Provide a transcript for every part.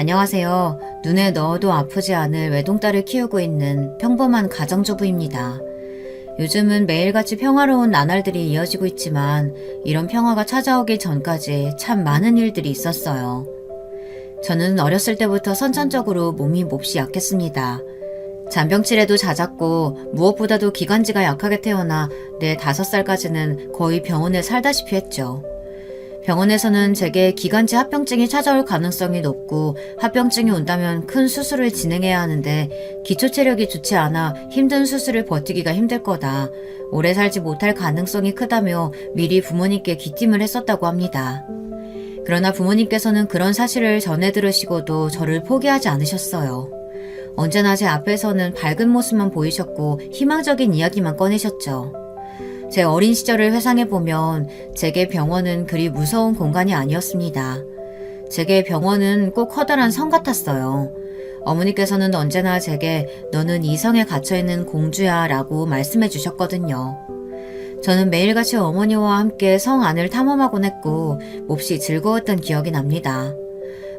안녕하세요. 눈에 넣어도 아프지 않을 외동딸을 키우고 있는 평범한 가정주부입니다. 요즘은 매일같이 평화로운 나날들이 이어지고 있지만 이런 평화가 찾아오기 전까지 참 많은 일들이 있었어요. 저는 어렸을 때부터 선천적으로 몸이 몹시 약했습니다. 잔병치레도 잦았고 무엇보다도 기관지가 약하게 태어나 내 5살까지는 거의 병원에 살다시피 했죠. 병원에서는 제게 기관지 합병증이 찾아올 가능성이 높고 합병증이 온다면 큰 수술을 진행해야 하는데 기초 체력이 좋지 않아 힘든 수술을 버티기가 힘들 거다. 오래 살지 못할 가능성이 크다며 미리 부모님께 귀띔을 했었다고 합니다. 그러나 부모님께서는 그런 사실을 전해 들으시고도 저를 포기하지 않으셨어요. 언제나 제 앞에서는 밝은 모습만 보이셨고 희망적인 이야기만 꺼내셨죠. 제 어린 시절을 회상해보면 제게 병원은 그리 무서운 공간이 아니었습니다. 제게 병원은 꼭 커다란 성 같았어요. 어머니께서는 언제나 제게 너는 이 성에 갇혀있는 공주야 라고 말씀해 주셨거든요. 저는 매일같이 어머니와 함께 성 안을 탐험하곤 했고 몹시 즐거웠던 기억이 납니다.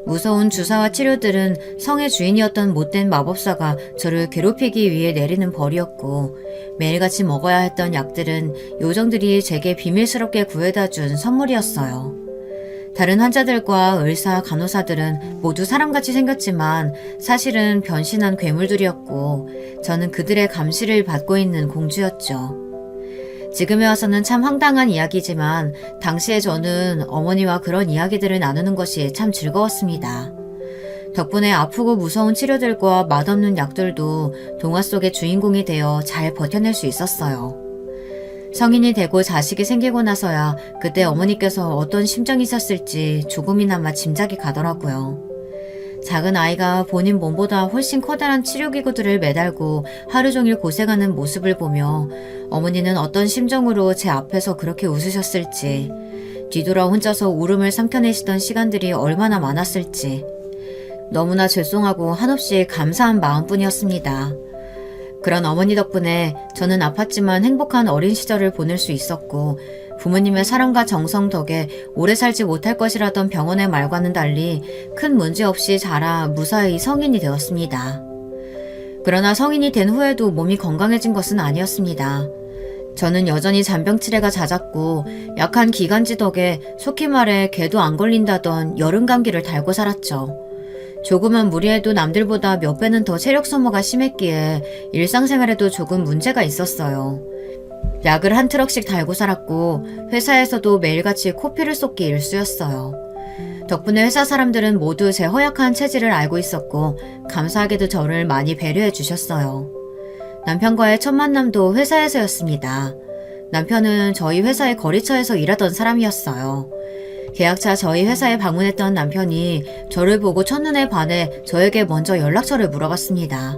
무서운 주사와 치료들은 성의 주인이었던 못된 마법사가 저를 괴롭히기 위해 내리는 벌이었고 매일같이 먹어야 했던 약들은 요정들이 제게 비밀스럽게 구해다 준 선물이었어요. 다른 환자들과 의사, 간호사들은 모두 사람같이 생겼지만 사실은 변신한 괴물들이었고 저는 그들의 감시를 받고 있는 공주였죠. 지금에 와서는 참 황당한 이야기지만 당시에 저는 어머니와 그런 이야기들을 나누는 것이 참 즐거웠습니다. 덕분에 아프고 무서운 치료들과 맛없는 약들도 동화 속의 주인공이 되어 잘 버텨낼 수 있었어요. 성인이 되고 자식이 생기고 나서야 그때 어머니께서 어떤 심정이셨을지 조금이나마 짐작이 가더라고요. 작은 아이가 본인 몸보다 훨씬 커다란 치료기구들을 매달고 하루 종일 고생하는 모습을 보며 어머니는 어떤 심정으로 제 앞에서 그렇게 웃으셨을지, 뒤돌아 혼자서 울음을 삼켜내시던 시간들이 얼마나 많았을지 너무나 죄송하고 한없이 감사한 마음뿐이었습니다. 그런 어머니 덕분에 저는 아팠지만 행복한 어린 시절을 보낼 수 있었고 부모님의 사랑과 정성 덕에 오래 살지 못할 것이라던 병원의 말과는 달리 큰 문제 없이 자라 무사히 성인이 되었습니다. 그러나 성인이 된 후에도 몸이 건강해진 것은 아니었습니다. 저는 여전히 잔병치레가 잦았고 약한 기관지 덕에 속히 말해 개도 안 걸린다던 여름 감기를 달고 살았죠. 조그만 무리해도 남들보다 몇 배는 더 체력 소모가 심했기에 일상생활에도 조금 문제가 있었어요. 약을 한 트럭씩 달고 살았고 회사에서도 매일같이 코피를 쏟기 일쑤였어요. 덕분에 회사 사람들은 모두 제 허약한 체질을 알고 있었고 감사하게도 저를 많이 배려해 주셨어요. 남편과의 첫 만남도 회사에서였습니다. 남편은 저희 회사의 거래처에서 일하던 사람이었어요. 계약차 저희 회사에 방문했던 남편이 저를 보고 첫눈에 반해 저에게 먼저 연락처를 물어봤습니다.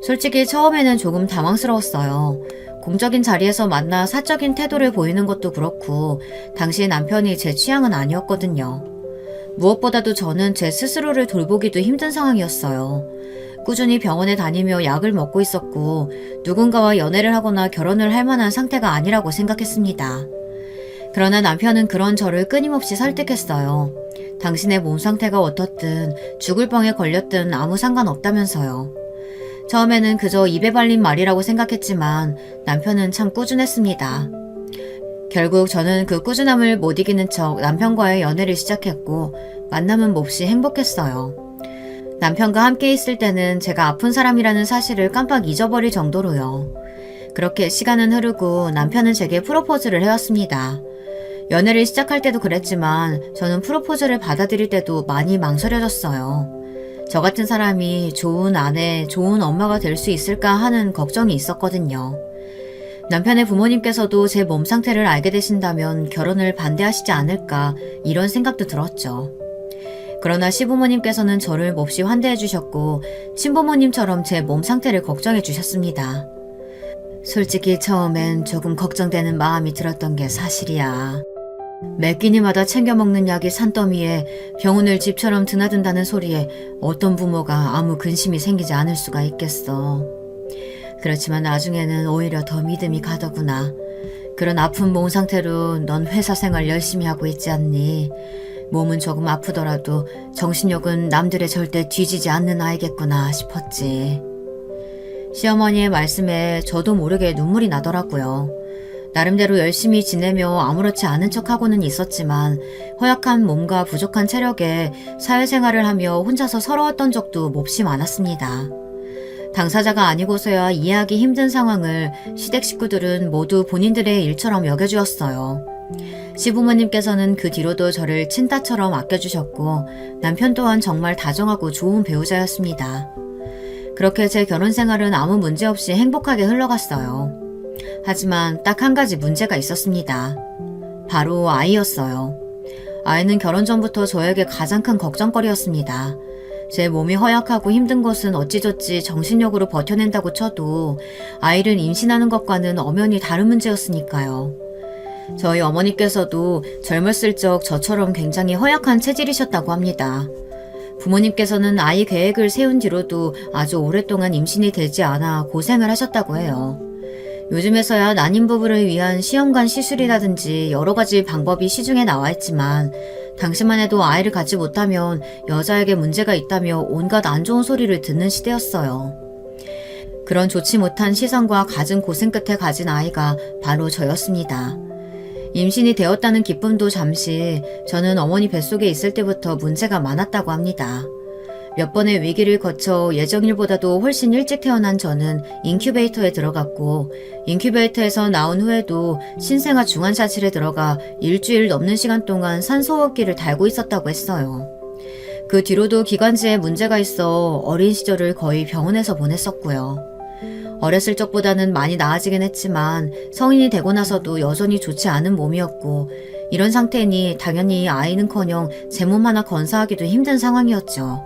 솔직히 처음에는 조금 당황스러웠어요. 공적인 자리에서 만나 사적인 태도를 보이는 것도 그렇고 당시 남편이 제 취향은 아니었거든요. 무엇보다도 저는 제 스스로를 돌보기도 힘든 상황이었어요. 꾸준히 병원에 다니며 약을 먹고 있었고 누군가와 연애를 하거나 결혼을 할 만한 상태가 아니라고 생각했습니다. 그러나 남편은 그런 저를 끊임없이 설득했어요. 당신의 몸 상태가 어떻든 죽을 병에 걸렸든 아무 상관없다면서요. 처음에는 그저 입에 발린 말이라고 생각했지만 남편은 참 꾸준했습니다. 결국 저는 그 꾸준함을 못 이기는 척 남편과의 연애를 시작했고 만남은 몹시 행복했어요. 남편과 함께 있을 때는 제가 아픈 사람이라는 사실을 깜빡 잊어버릴 정도로요. 그렇게 시간은 흐르고 남편은 제게 프로포즈를 해왔습니다. 연애를 시작할 때도 그랬지만 저는 프로포즈를 받아들일 때도 많이 망설여졌어요. 저 같은 사람이 좋은 아내, 좋은 엄마가 될 수 있을까 하는 걱정이 있었거든요. 남편의 부모님께서도 제 몸 상태를 알게 되신다면 결혼을 반대하시지 않을까 이런 생각도 들었죠. 그러나 시부모님께서는 저를 몹시 환대해 주셨고 친부모님처럼 제 몸 상태를 걱정해 주셨습니다. 솔직히 처음엔 조금 걱정되는 마음이 들었던 게 사실이야. 매 끼니마다 챙겨 먹는 약이 산더미에 병원을 집처럼 드나든다는 소리에 어떤 부모가 아무 근심이 생기지 않을 수가 있겠어. 그렇지만 나중에는 오히려 더 믿음이 가더구나. 그런 아픈 몸 상태로 넌 회사 생활 열심히 하고 있지 않니? 몸은 조금 아프더라도 정신력은 남들의 절대 뒤지지 않는 아이겠구나 싶었지. 시어머니의 말씀에 저도 모르게 눈물이 나더라고요. 나름대로 열심히 지내며 아무렇지 않은 척하고는 있었지만 허약한 몸과 부족한 체력에 사회생활을 하며 혼자서 서러웠던 적도 몹시 많았습니다. 당사자가 아니고서야 이해하기 힘든 상황을 시댁 식구들은 모두 본인들의 일처럼 여겨주었어요. 시부모님께서는 그 뒤로도 저를 친딸처럼 아껴주셨고 남편 또한 정말 다정하고 좋은 배우자였습니다. 그렇게 제 결혼 생활은 아무 문제 없이 행복하게 흘러갔어요. 하지만 딱 한 가지 문제가 있었습니다. 바로 아이였어요. 아이는 결혼 전부터 저에게 가장 큰 걱정거리였습니다. 제 몸이 허약하고 힘든 것은 어찌저찌 정신력으로 버텨낸다고 쳐도 아이를 임신하는 것과는 엄연히 다른 문제였으니까요. 저희 어머니께서도 젊었을 적 저처럼 굉장히 허약한 체질이셨다고 합니다. 부모님께서는 아이 계획을 세운 뒤로도 아주 오랫동안 임신이 되지 않아 고생을 하셨다고 해요. 요즘에서야 난임 부부를 위한 시험관 시술이라든지 여러 가지 방법이 시중에 나와 있지만 당시만 해도 아이를 갖지 못하면 여자에게 문제가 있다며 온갖 안 좋은 소리를 듣는 시대였어요. 그런 좋지 못한 시선과 갖은 고생 끝에 가진 아이가 바로 저였습니다. 임신이 되었다는 기쁨도 잠시 저는 어머니 뱃속에 있을 때부터 문제가 많았다고 합니다. 몇 번의 위기를 거쳐 예정일보다도 훨씬 일찍 태어난 저는 인큐베이터에 들어갔고 인큐베이터에서 나온 후에도 신생아 중환자실에 들어가 일주일 넘는 시간 동안 산소호흡기를 달고 있었다고 했어요. 그 뒤로도 기관지에 문제가 있어 어린 시절을 거의 병원에서 보냈었고요. 어렸을 적보다는 많이 나아지긴 했지만 성인이 되고 나서도 여전히 좋지 않은 몸이었고 이런 상태니 당연히 아이는커녕 제 몸 하나 건사하기도 힘든 상황이었죠.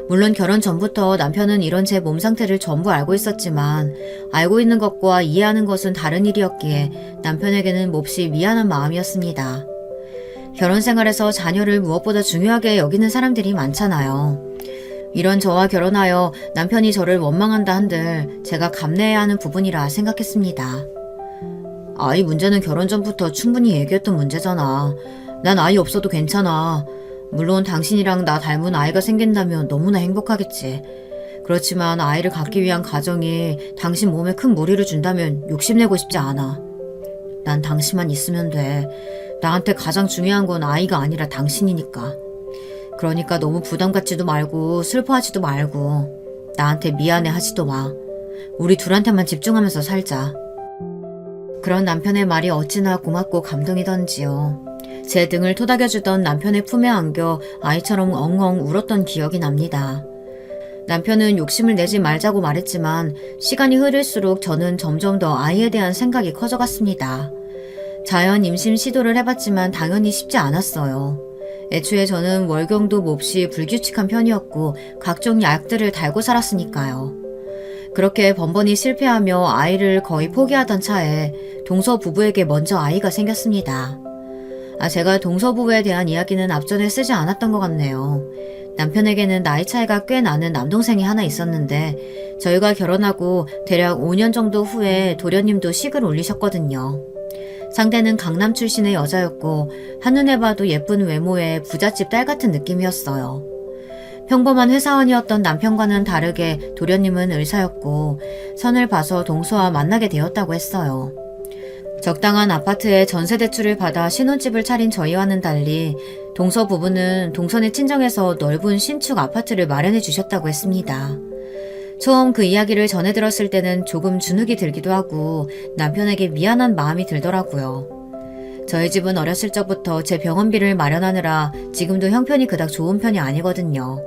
물론 결혼 전부터 남편은 이런 제 몸 상태를 전부 알고 있었지만 알고 있는 것과 이해하는 것은 다른 일이었기에 남편에게는 몹시 미안한 마음이었습니다. 결혼 생활에서 자녀를 무엇보다 중요하게 여기는 사람들이 많잖아요. 이런 저와 결혼하여 남편이 저를 원망한다 한들 제가 감내해야 하는 부분이라 생각했습니다. 아이 문제는 결혼 전부터 충분히 얘기했던 문제잖아. 난 아이 없어도 괜찮아. 물론 당신이랑 나 닮은 아이가 생긴다면 너무나 행복하겠지. 그렇지만 아이를 갖기 위한 가정이 당신 몸에 큰 무리를 준다면 욕심내고 싶지 않아. 난 당신만 있으면 돼. 나한테 가장 중요한 건 아이가 아니라 당신이니까. 그러니까 너무 부담 갖지도 말고 슬퍼하지도 말고 나한테 미안해 하지도 마. 우리 둘한테만 집중하면서 살자. 그런 남편의 말이 어찌나 고맙고 감동이던지요. 제 등을 토닥여주던 남편의 품에 안겨 아이처럼 엉엉 울었던 기억이 납니다. 남편은 욕심을 내지 말자고 말했지만 시간이 흐를수록 저는 점점 더 아이에 대한 생각이 커져갔습니다. 자연 임신 시도를 해봤지만 당연히 쉽지 않았어요. 애초에 저는 월경도 몹시 불규칙한 편이었고 각종 약들을 달고 살았으니까요. 그렇게 번번이 실패하며 아이를 거의 포기하던 차에 동서 부부에게 먼저 아이가 생겼습니다. 제가 동서 부부에 대한 이야기는 앞전에 쓰지 않았던 것 같네요. 남편에게는 나이 차이가 꽤 나는 남동생이 하나 있었는데 저희가 결혼하고 대략 5년 정도 후에 도련님도 식을 올리셨거든요. 상대는 강남 출신의 여자였고 한눈에 봐도 예쁜 외모에 부잣집 딸 같은 느낌이었어요. 평범한 회사원이었던 남편과는 다르게 도련님은 의사였고 선을 봐서 동서와 만나게 되었다고 했어요. 적당한 아파트에 전세 대출을 받아 신혼집을 차린 저희와는 달리 동서 부부는 동선의 친정에서 넓은 신축 아파트를 마련해 주셨다고 했습니다. 처음 그 이야기를 전해 들었을 때는 조금 주눅이 들기도 하고 남편에게 미안한 마음이 들더라고요. 저희 집은 어렸을 적부터 제 병원비를 마련하느라 지금도 형편이 그닥 좋은 편이 아니거든요.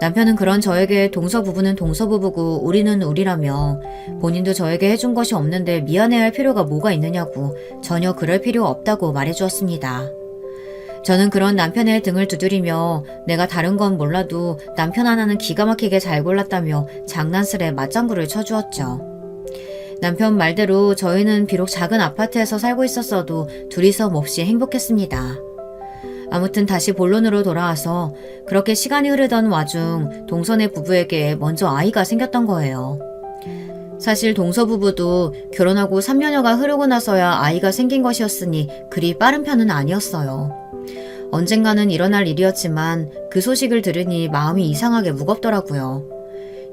남편은 그런 저에게 동서 부부는 동서 부부고 우리는 우리라며 본인도 저에게 해준 것이 없는데 미안해할 필요가 뭐가 있느냐고 전혀 그럴 필요 없다고 말해주었습니다. 저는 그런 남편의 등을 두드리며 내가 다른 건 몰라도 남편 하나는 기가 막히게 잘 골랐다며 장난스레 맞장구를 쳐주었죠. 남편 말대로 저희는 비록 작은 아파트에서 살고 있었어도 둘이서 몹시 행복했습니다. 아무튼 다시 본론으로 돌아와서 그렇게 시간이 흐르던 와중 동선의 부부에게 먼저 아이가 생겼던 거예요. 사실 동서 부부도 결혼하고 3년여가 흐르고 나서야 아이가 생긴 것이었으니 그리 빠른 편은 아니었어요. 언젠가는 일어날 일이었지만 그 소식을 들으니 마음이 이상하게 무겁더라고요.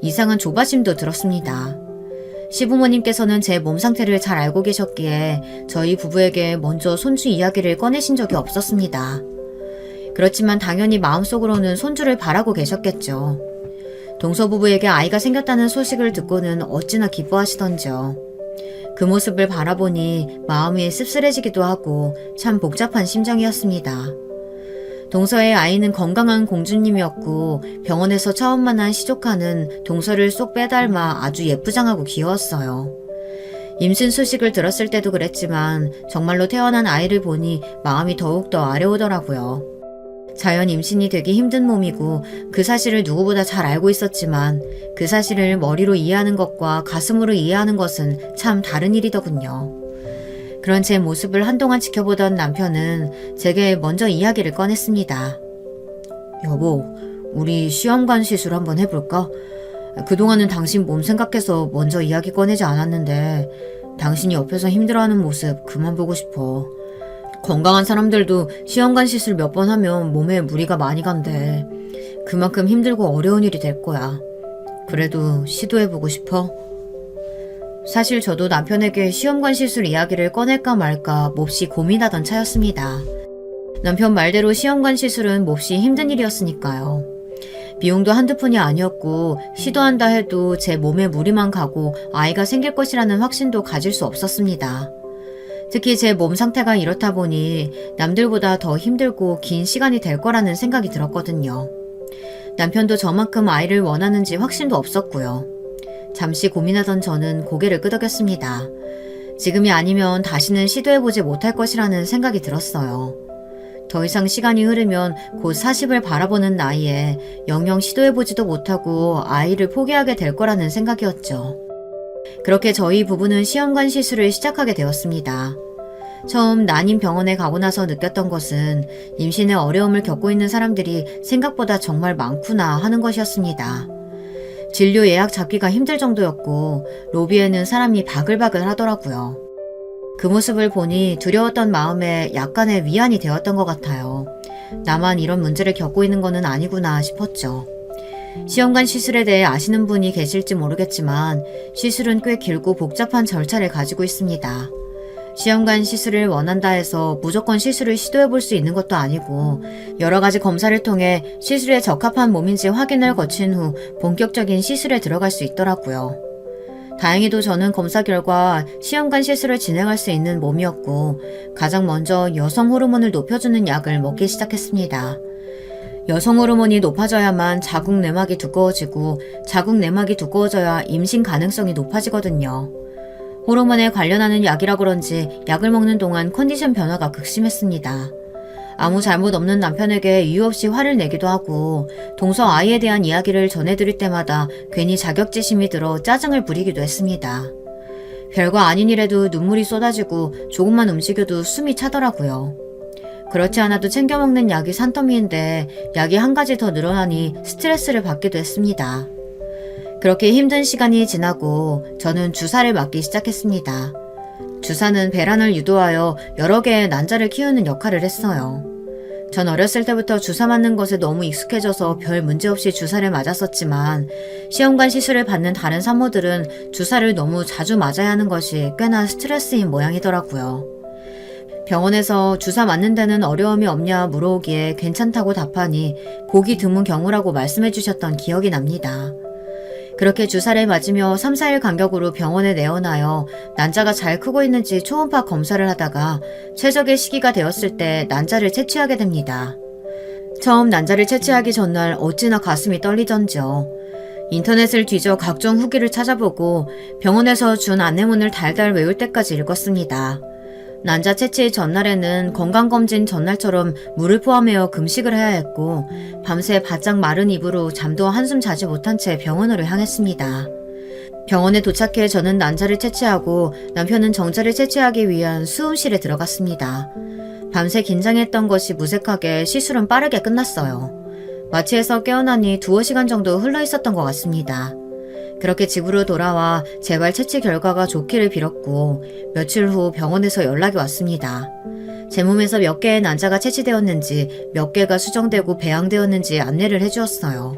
이상한 조바심도 들었습니다. 시부모님께서는 제 몸 상태를 잘 알고 계셨기에 저희 부부에게 먼저 손주 이야기를 꺼내신 적이 없었습니다. 그렇지만 당연히 마음속으로는 손주를 바라고 계셨겠죠. 동서 부부에게 아이가 생겼다는 소식을 듣고는 어찌나 기뻐하시던지요. 그 모습을 바라보니 마음이 씁쓸해지기도 하고 참 복잡한 심정이었습니다. 동서의 아이는 건강한 공주님이었고 병원에서 처음 만난 시조카는 동서를 쏙 빼닮아 아주 예쁘장하고 귀여웠어요. 임신 소식을 들었을 때도 그랬지만 정말로 태어난 아이를 보니 마음이 더욱더 아려오더라고요. 자연 임신이 되기 힘든 몸이고 그 사실을 누구보다 잘 알고 있었지만 그 사실을 머리로 이해하는 것과 가슴으로 이해하는 것은 참 다른 일이더군요. 그런 제 모습을 한동안 지켜보던 남편은 제게 먼저 이야기를 꺼냈습니다. 여보, 우리 시험관 시술 한번 해볼까? 그동안은 당신 몸 생각해서 먼저 이야기 꺼내지 않았는데 당신이 옆에서 힘들어하는 모습 그만 보고 싶어. 건강한 사람들도 시험관 시술 몇 번 하면 몸에 무리가 많이 간대. 그만큼 힘들고 어려운 일이 될 거야. 그래도 시도해보고 싶어? 사실 저도 남편에게 시험관 시술 이야기를 꺼낼까 말까 몹시 고민하던 차였습니다. 남편 말대로 시험관 시술은 몹시 힘든 일이었으니까요. 비용도 한두 푼이 아니었고 시도한다 해도 제 몸에 무리만 가고 아이가 생길 것이라는 확신도 가질 수 없었습니다. 특히 제 몸 상태가 이렇다 보니 남들보다 더 힘들고 긴 시간이 될 거라는 생각이 들었거든요. 남편도 저만큼 아이를 원하는지 확신도 없었고요. 잠시 고민하던 저는 고개를 끄덕였습니다. 지금이 아니면 다시는 시도해보지 못할 것이라는 생각이 들었어요. 더 이상 시간이 흐르면 곧 40을 바라보는 나이에 영영 시도해보지도 못하고 아이를 포기하게 될 거라는 생각이었죠. 그렇게 저희 부부는 시험관 시술을 시작하게 되었습니다. 처음 난임 병원에 가고 나서 느꼈던 것은 임신에 어려움을 겪고 있는 사람들이 생각보다 정말 많구나 하는 것이었습니다. 진료 예약 잡기가 힘들 정도였고 로비에는 사람이 바글바글 하더라고요. 그 모습을 보니 두려웠던 마음에 약간의 위안이 되었던 것 같아요. 나만 이런 문제를 겪고 있는 거는 아니구나 싶었죠. 시험관 시술에 대해 아시는 분이 계실지 모르겠지만 시술은 꽤 길고 복잡한 절차를 가지고 있습니다. 시험관 시술을 원한다 해서 무조건 시술을 시도해볼 수 있는 것도 아니고 여러 가지 검사를 통해 시술에 적합한 몸인지 확인을 거친 후 본격적인 시술에 들어갈 수 있더라고요. 다행히도 저는 검사 결과 시험관 시술을 진행할 수 있는 몸이었고 가장 먼저 여성 호르몬을 높여주는 약을 먹기 시작했습니다. 여성 호르몬이 높아져야만 자궁 내막이 두꺼워지고 자궁 내막이 두꺼워져야 임신 가능성이 높아지거든요. 호르몬에 관련하는 약이라 그런지 약을 먹는 동안 컨디션 변화가 극심했습니다. 아무 잘못 없는 남편에게 이유 없이 화를 내기도 하고 동서 아이에 대한 이야기를 전해드릴 때마다 괜히 자격지심이 들어 짜증을 부리기도 했습니다. 별거 아닌 일에도 눈물이 쏟아지고 조금만 움직여도 숨이 차더라고요. 그렇지 않아도 챙겨 먹는 약이 산더미인데 약이 한 가지 더 늘어나니 스트레스를 받기도 했습니다. 그렇게 힘든 시간이 지나고 저는 주사를 맞기 시작했습니다. 주사는 배란을 유도하여 여러 개의 난자를 키우는 역할을 했어요. 전 어렸을 때부터 주사 맞는 것에 너무 익숙해져서 별 문제 없이 주사를 맞았었지만 시험관 시술을 받는 다른 산모들은 주사를 너무 자주 맞아야 하는 것이 꽤나 스트레스인 모양이더라고요. 병원에서 주사 맞는 데는 어려움이 없냐 물어오기에 괜찮다고 답하니 보기 드문 경우라고 말씀해 주셨던 기억이 납니다. 그렇게 주사를 맞으며 3, 4일 간격으로 병원에 내원하여 난자가 잘 크고 있는지 초음파 검사를 하다가 최적의 시기가 되었을 때 난자를 채취하게 됩니다. 처음 난자를 채취하기 전날 어찌나 가슴이 떨리던지요. 인터넷을 뒤져 각종 후기를 찾아보고 병원에서 준 안내문을 달달 외울 때까지 읽었습니다. 난자 채취 전날에는 건강검진 전날처럼 물을 포함하여 금식을 해야 했고 밤새 바짝 마른 입으로 잠도 한숨 자지 못한 채 병원으로 향했습니다. 병원에 도착해 저는 난자를 채취하고 남편은 정자를 채취하기 위한 수음실에 들어갔습니다. 밤새 긴장했던 것이 무색하게 시술은 빠르게 끝났어요. 마취에서 깨어나니 2~5시간 정도 흘러 있었던 것 같습니다. 그렇게 집으로 돌아와 재발 채취 결과가 좋기를 빌었고 며칠 후 병원에서 연락이 왔습니다. 제 몸에서 몇 개의 난자가 채취되었는지, 몇 개가 수정되고 배양되었는지 안내를 해주었어요.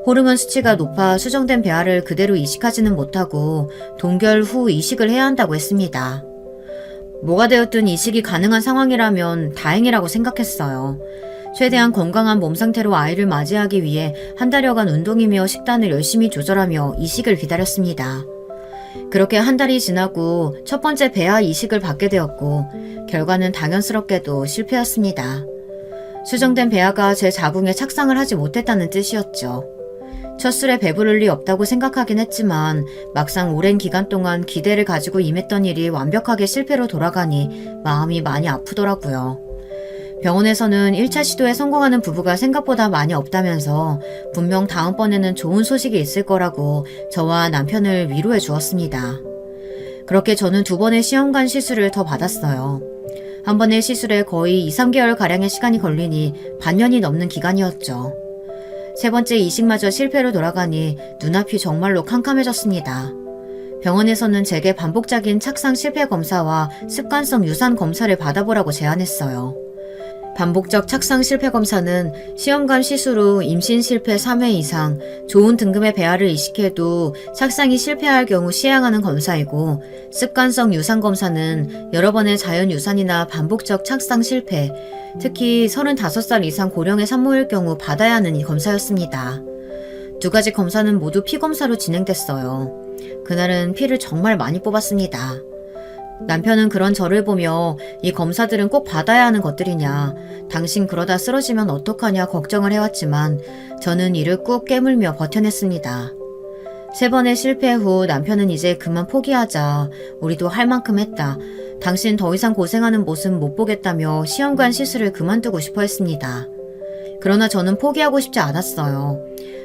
호르몬 수치가 높아 수정된 배아를 그대로 이식하지는 못하고 동결 후 이식을 해야 한다고 했습니다. 뭐가 되었든 이식이 가능한 상황이라면 다행이라고 생각했어요. 최대한 건강한 몸 상태로 아이를 맞이하기 위해 한 달여간 운동이며 식단을 열심히 조절하며 이식을 기다렸습니다. 그렇게 한 달이 지나고 첫 번째 배아 이식을 받게 되었고 결과는 당연스럽게도 실패였습니다. 수정된 배아가 제 자궁에 착상을 하지 못했다는 뜻이었죠. 첫 술에 배부를 리 없다고 생각하긴 했지만 막상 오랜 기간 동안 기대를 가지고 임했던 일이 완벽하게 실패로 돌아가니 마음이 많이 아프더라고요. 병원에서는 1차 시도에 성공하는 부부가 생각보다 많이 없다면서 분명 다음번에는 좋은 소식이 있을 거라고 저와 남편을 위로해 주었습니다. 그렇게 저는 2번의 시험관 시술을 더 받았어요. 한 번의 시술에 거의 2, 3개월가량의 시간이 걸리니 반년이 넘는 기간이었죠. 세 번째 이식마저 실패로 돌아가니 눈앞이 정말로 캄캄해졌습니다. 병원에서는 제게 반복적인 착상 실패 검사와 습관성 유산 검사를 받아보라고 제안했어요. 반복적 착상 실패 검사는 시험관 시술 후 임신 실패 3회 이상, 좋은 등급의 배아를 이식해도 착상이 실패할 경우 시행하는 검사이고, 습관성 유산 검사는 여러 번의 자연 유산이나 반복적 착상 실패, 특히 35살 이상 고령의 산모일 경우 받아야 하는 검사였습니다. 2가지 검사는 모두 피 검사로 진행됐어요. 그날은 피를 정말 많이 뽑았습니다. 남편은 그런 저를 보며 이 검사들은 꼭 받아야 하는 것들이냐, 당신 그러다 쓰러지면 어떡하냐 걱정을 해왔지만 저는 이를 꾹 깨물며 버텨냈습니다. 3번의 실패 후 남편은 이제 그만 포기하자, 우리도 할 만큼 했다, 당신 더 이상 고생하는 모습 못 보겠다며 시험관 시술을 그만두고 싶어 했습니다. 그러나 저는 포기하고 싶지 않았어요.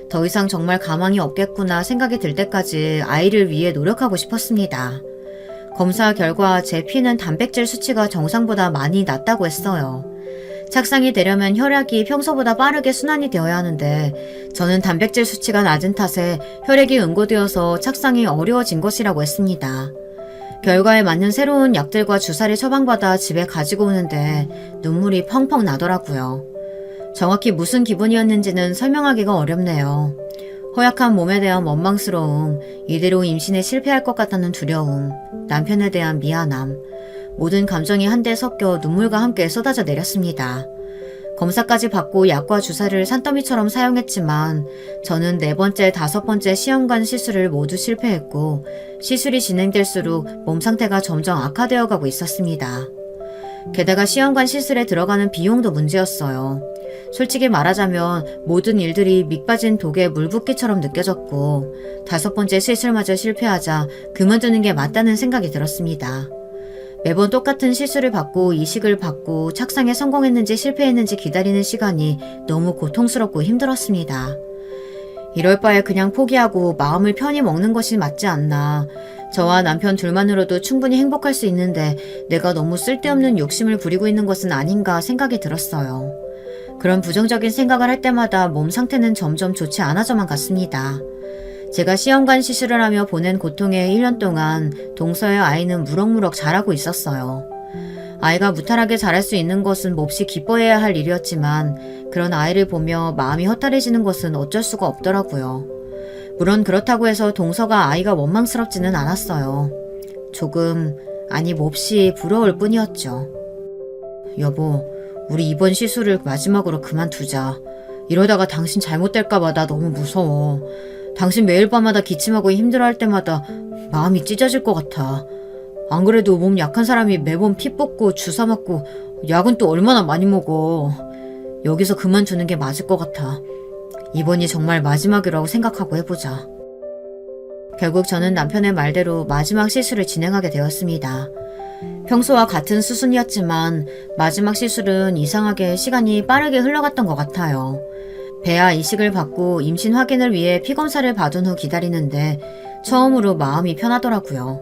더 이상 정말 가망이 없겠구나 생각이 들 때까지 아이를 위해 노력하고 싶었습니다. 검사 결과 제 피는 단백질 수치가 정상보다 많이 낮다고 했어요. 착상이 되려면 혈액이 평소보다 빠르게 순환이 되어야 하는데 저는 단백질 수치가 낮은 탓에 혈액이 응고되어서 착상이 어려워진 것이라고 했습니다. 결과에 맞는 새로운 약들과 주사를 처방받아 집에 가지고 오는데 눈물이 펑펑 나더라고요. 정확히 무슨 기분이었는지는 설명하기가 어렵네요. 허약한 몸에 대한 원망스러움, 이대로 임신에 실패할 것 같다는 두려움, 남편에 대한 미안함, 모든 감정이 한데 섞여 눈물과 함께 쏟아져 내렸습니다. 검사까지 받고 약과 주사를 산더미처럼 사용했지만 저는 4번째, 5번째 시험관 시술을 모두 실패했고 시술이 진행될수록 몸 상태가 점점 악화되어 가고 있었습니다. 게다가 시험관 시술에 들어가는 비용도 문제였어요. 솔직히 말하자면 모든 일들이 밑 빠진 독에 물 붓기처럼 느껴졌고 5번째 시술마저 실패하자 그만두는 게 맞다는 생각이 들었습니다. 매번 똑같은 시술을 받고 이식을 받고 착상에 성공했는지 실패했는지 기다리는 시간이 너무 고통스럽고 힘들었습니다. 이럴 바에 그냥 포기하고 마음을 편히 먹는 것이 맞지 않나. 저와 남편 둘만으로도 충분히 행복할 수 있는데 내가 너무 쓸데없는 욕심을 부리고 있는 것은 아닌가 생각이 들었어요. 그런 부정적인 생각을 할 때마다 몸 상태는 점점 좋지 않아져만 갔습니다. 제가 시험관 시술을 하며 보낸 고통에 1년 동안 동서의 아이는 무럭무럭 자라고 있었어요. 아이가 무탈하게 자랄 수 있는 것은 몹시 기뻐해야 할 일이었지만 그런 아이를 보며 마음이 허탈해지는 것은 어쩔 수가 없더라고요. 물론 그렇다고 해서 동서가 아이가 원망스럽지는 않았어요. 조금, 아니 몹시 부러울 뿐이었죠. 여보, 우리 이번 시술을 마지막으로 그만두자. 이러다가 당신 잘못될까봐 나 너무 무서워. 당신 매일 밤마다 기침하고 힘들어할 때마다 마음이 찢어질 것 같아. 안 그래도 몸 약한 사람이 매번 피 뽑고 주사 맞고 약은 또 얼마나 많이 먹어. 여기서 그만두는 게 맞을 것 같아. 이번이 정말 마지막이라고 생각하고 해보자. 결국 저는 남편의 말대로 마지막 시술을 진행하게 되었습니다. 평소와 같은 수순이었지만 마지막 시술은 이상하게 시간이 빠르게 흘러갔던 것 같아요. 배아 이식을 받고 임신 확인을 위해 피검사를 받은 후 기다리는데 처음으로 마음이 편하더라고요.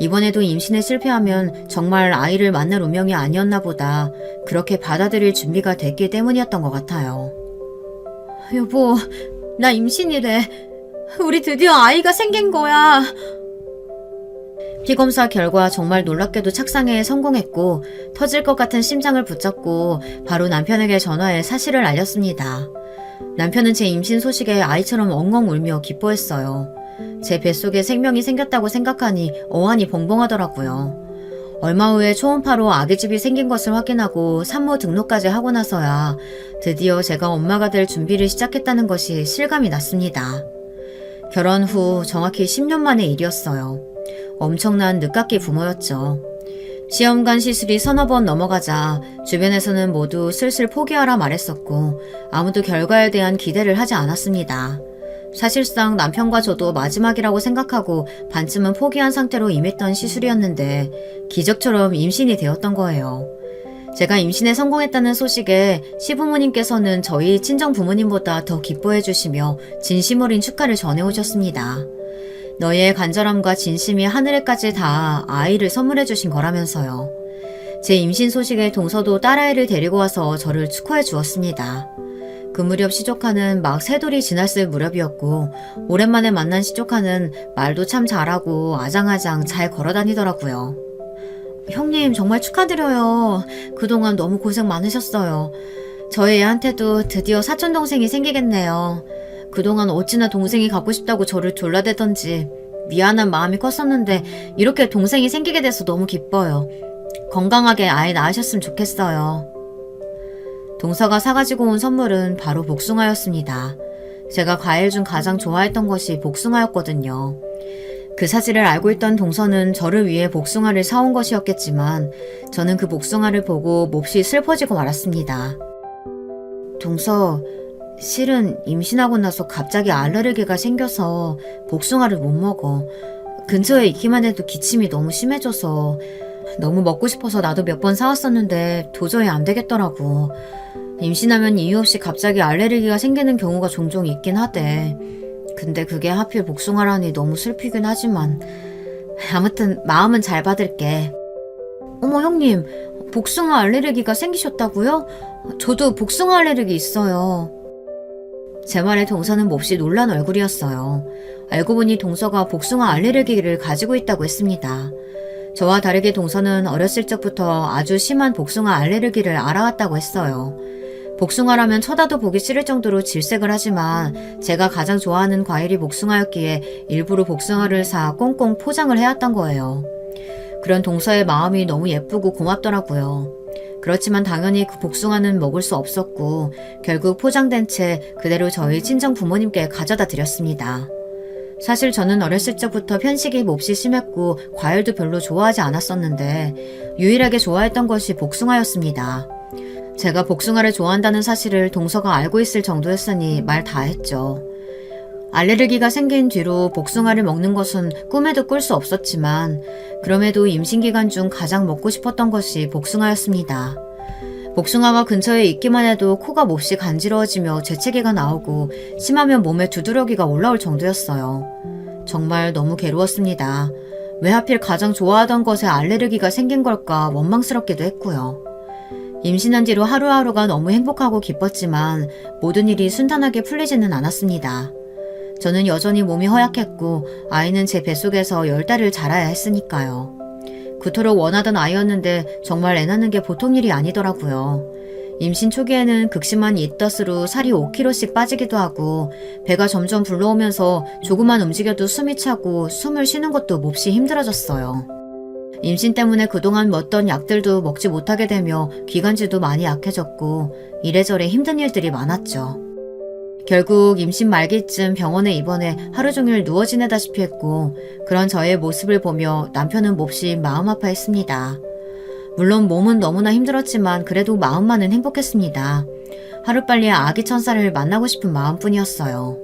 이번에도 임신에 실패하면 정말 아이를 만날 운명이 아니었나 보다 그렇게 받아들일 준비가 됐기 때문이었던 것 같아요. 여보, 나 임신이래. 우리 드디어 아이가 생긴 거야. 피검사 결과 정말 놀랍게도 착상에 성공했고 터질 것 같은 심장을 붙잡고 바로 남편에게 전화해 사실을 알렸습니다. 남편은 제 임신 소식에 아이처럼 엉엉 울며 기뻐했어요. 제 뱃속에 생명이 생겼다고 생각하니 어안이 벙벙하더라고요. 얼마 후에 초음파로 아기집이 생긴 것을 확인하고 산모 등록까지 하고 나서야 드디어 제가 엄마가 될 준비를 시작했다는 것이 실감이 났습니다. 결혼 후 정확히 10년 만의 일이었어요. 엄청난 늦깎이 부모였죠. 시험관 시술이 서너 번 넘어가자 주변에서는 모두 슬슬 포기하라 말했었고 아무도 결과에 대한 기대를 하지 않았습니다. 사실상 남편과 저도 마지막이라고 생각하고 반쯤은 포기한 상태로 임했던 시술이었는데 기적처럼 임신이 되었던 거예요. 제가 임신에 성공했다는 소식에 시부모님께서는 저희 친정 부모님보다 더 기뻐해 주시며 진심 어린 축하를 전해오셨습니다. 너희의 간절함과 진심이 하늘에까지 닿아 아이를 선물해 주신 거라면서요. 제 임신 소식에 동서도 딸아이를 데리고 와서 저를 축하해 주었습니다. 그 무렵 시조카는 막 세 돌이 지났을 무렵이었고 오랜만에 만난 시조카는 말도 참 잘하고 아장아장 잘 걸어다니더라고요. 형님 정말 축하드려요. 그동안 너무 고생 많으셨어요. 저희 애한테도 드디어 사촌동생이 생기겠네요. 그동안 어찌나 동생이 갖고 싶다고 저를 졸라대던지 미안한 마음이 컸었는데 이렇게 동생이 생기게 돼서 너무 기뻐요. 건강하게 아이 낳으셨으면 좋겠어요. 동서가 사가지고 온 선물은 바로 복숭아였습니다. 제가 과일 중 가장 좋아했던 것이 복숭아였거든요. 그 사실을 알고 있던 동서는 저를 위해 복숭아를 사온 것이었겠지만 저는 그 복숭아를 보고 몹시 슬퍼지고 말았습니다. 동서, 실은 임신하고 나서 갑자기 알레르기가 생겨서 복숭아를 못 먹어. 근처에 있기만 해도 기침이 너무 심해져서 너무 먹고 싶어서 나도 몇 번 사왔었는데 도저히 안 되겠더라고. 임신하면 이유 없이 갑자기 알레르기가 생기는 경우가 종종 있긴 하대. 근데 그게 하필 복숭아라니 너무 슬피긴 하지만 아무튼 마음은 잘 받을게. 어머 형님, 복숭아 알레르기가 생기셨다고요? 저도 복숭아 알레르기 있어요. 제 말에 동서는 몹시 놀란 얼굴이었어요. 알고 보니 동서가 복숭아 알레르기를 가지고 있다고 했습니다. 저와 다르게 동서는 어렸을 적부터 아주 심한 복숭아 알레르기를 알아왔다고 했어요. 복숭아라면 쳐다도 보기 싫을 정도로 질색을 하지만 제가 가장 좋아하는 과일이 복숭아였기에 일부러 복숭아를 사 꽁꽁 포장을 해왔던 거예요. 그런 동서의 마음이 너무 예쁘고 고맙더라고요. 그렇지만 당연히 그 복숭아는 먹을 수 없었고 결국 포장된 채 그대로 저희 친정 부모님께 가져다 드렸습니다. 사실 저는 어렸을 적부터 편식이 몹시 심했고 과일도 별로 좋아하지 않았었는데 유일하게 좋아했던 것이 복숭아였습니다. 제가 복숭아를 좋아한다는 사실을 동서가 알고 있을 정도였으니 말 다 했죠. 알레르기가 생긴 뒤로 복숭아를 먹는 것은 꿈에도 꿀 수 없었지만 그럼에도 임신기간 중 가장 먹고 싶었던 것이 복숭아였습니다. 복숭아가 근처에 있기만 해도 코가 몹시 간지러워지며 재채기가 나오고 심하면 몸에 두드러기가 올라올 정도였어요. 정말 너무 괴로웠습니다. 왜 하필 가장 좋아하던 것에 알레르기가 생긴 걸까 원망스럽기도 했고요. 임신한 뒤로 하루하루가 너무 행복하고 기뻤지만 모든 일이 순탄하게 풀리지는 않았습니다. 저는 여전히 몸이 허약했고 아이는 제 뱃속에서 10달을 자라야 했으니까요. 그토록 원하던 아이였는데 정말 애 낳는 게 보통 일이 아니더라고요. 임신 초기에는 극심한 입덧으로 살이 5kg씩 빠지기도 하고 배가 점점 불러오면서 조금만 움직여도 숨이 차고 숨을 쉬는 것도 몹시 힘들어졌어요. 임신 때문에 그동안 먹던 약들도 먹지 못하게 되며 기관지도 많이 약해졌고 이래저래 힘든 일들이 많았죠. 결국 임신 말기쯤 병원에 입원해 하루 종일 누워 지내다시피 했고 그런 저의 모습을 보며 남편은 몹시 마음 아파했습니다. 물론 몸은 너무나 힘들었지만 그래도 마음만은 행복했습니다. 하루빨리 아기 천사를 만나고 싶은 마음뿐이었어요.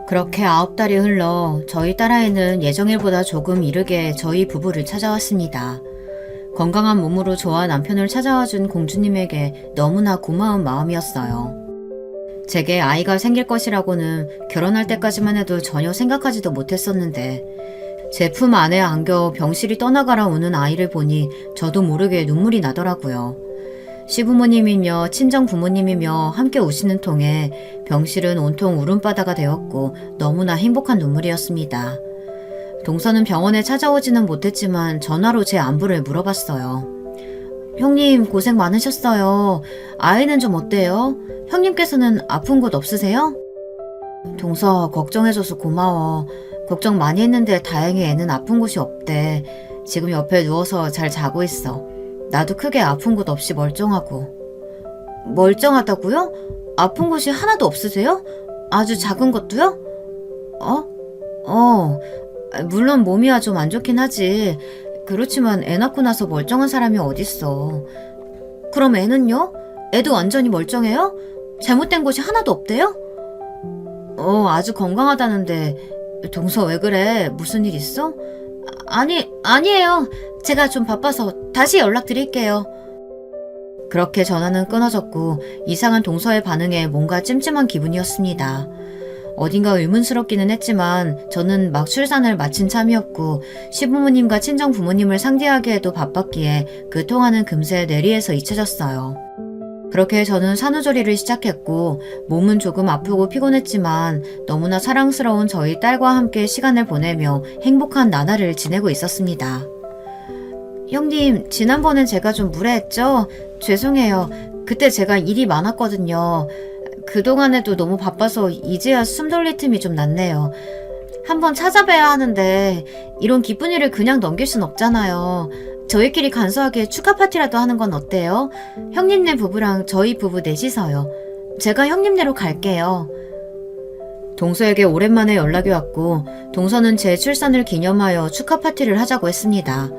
그렇게 9달이 흘러 저희 딸아이는 예정일보다 조금 이르게 저희 부부를 찾아왔습니다. 건강한 몸으로 저와 남편을 찾아와준 공주님에게 너무나 고마운 마음이었어요. 제게 아이가 생길 것이라고는 결혼할 때까지만 해도 전혀 생각하지도 못했었는데 제 품 안에 안겨 병실이 떠나가라 우는 아이를 보니 저도 모르게 눈물이 나더라고요. 시부모님이며 친정 부모님이며 함께 우시는 통에 병실은 온통 울음바다가 되었고 너무나 행복한 눈물이었습니다. 동서는 병원에 찾아오지는 못했지만 전화로 제 안부를 물어봤어요. 형님 고생 많으셨어요. 아이는 좀 어때요? 형님께서는 아픈 곳 없으세요? 동서 걱정해줘서 고마워. 걱정 많이 했는데 다행히 애는 아픈 곳이 없대. 지금 옆에 누워서 잘 자고 있어. 나도 크게 아픈 곳 없이 멀쩡하고. 멀쩡하다고요? 아픈 곳이 하나도 없으세요? 아주 작은 것도요? 물론 몸이야 좀 안 좋긴 하지. 그렇지만 애 낳고 나서 멀쩡한 사람이 어딨어. 그럼 애는요? 애도 완전히 멀쩡해요? 잘못된 곳이 하나도 없대요? 아주 건강하다는데. 동서 왜 그래? 무슨 일 있어? 아니에요. 제가 좀 바빠서 다시 연락드릴게요. 그렇게 전화는 끊어졌고 이상한 동서의 반응에 뭔가 찜찜한 기분이었습니다. 어딘가 의문스럽기는 했지만 저는 막 출산을 마친 참이었고 시부모님과 친정 부모님을 상대하기에도 바빴기에 그 통화는 금세 뇌리에서 잊혀졌어요. 그렇게 저는 산후조리를 시작했고 몸은 조금 아프고 피곤했지만 너무나 사랑스러운 저희 딸과 함께 시간을 보내며 행복한 나날을 지내고 있었습니다. 형님, 지난번엔 제가 좀 무례했죠? 죄송해요. 그때 제가 일이 많았거든요. 그동안에도 너무 바빠서 이제야 숨 돌릴 틈이 좀 났네요. 한번 찾아뵈야 하는데 이런 기쁜 일을 그냥 넘길 순 없잖아요. 저희끼리 간소하게 축하 파티라도 하는 건 어때요? 형님네 부부랑 저희 부부 넷이서요. 제가 형님네로 갈게요. 동서에게 오랜만에 연락이 왔고 동서는 제 출산을 기념하여 축하 파티를 하자고 했습니다.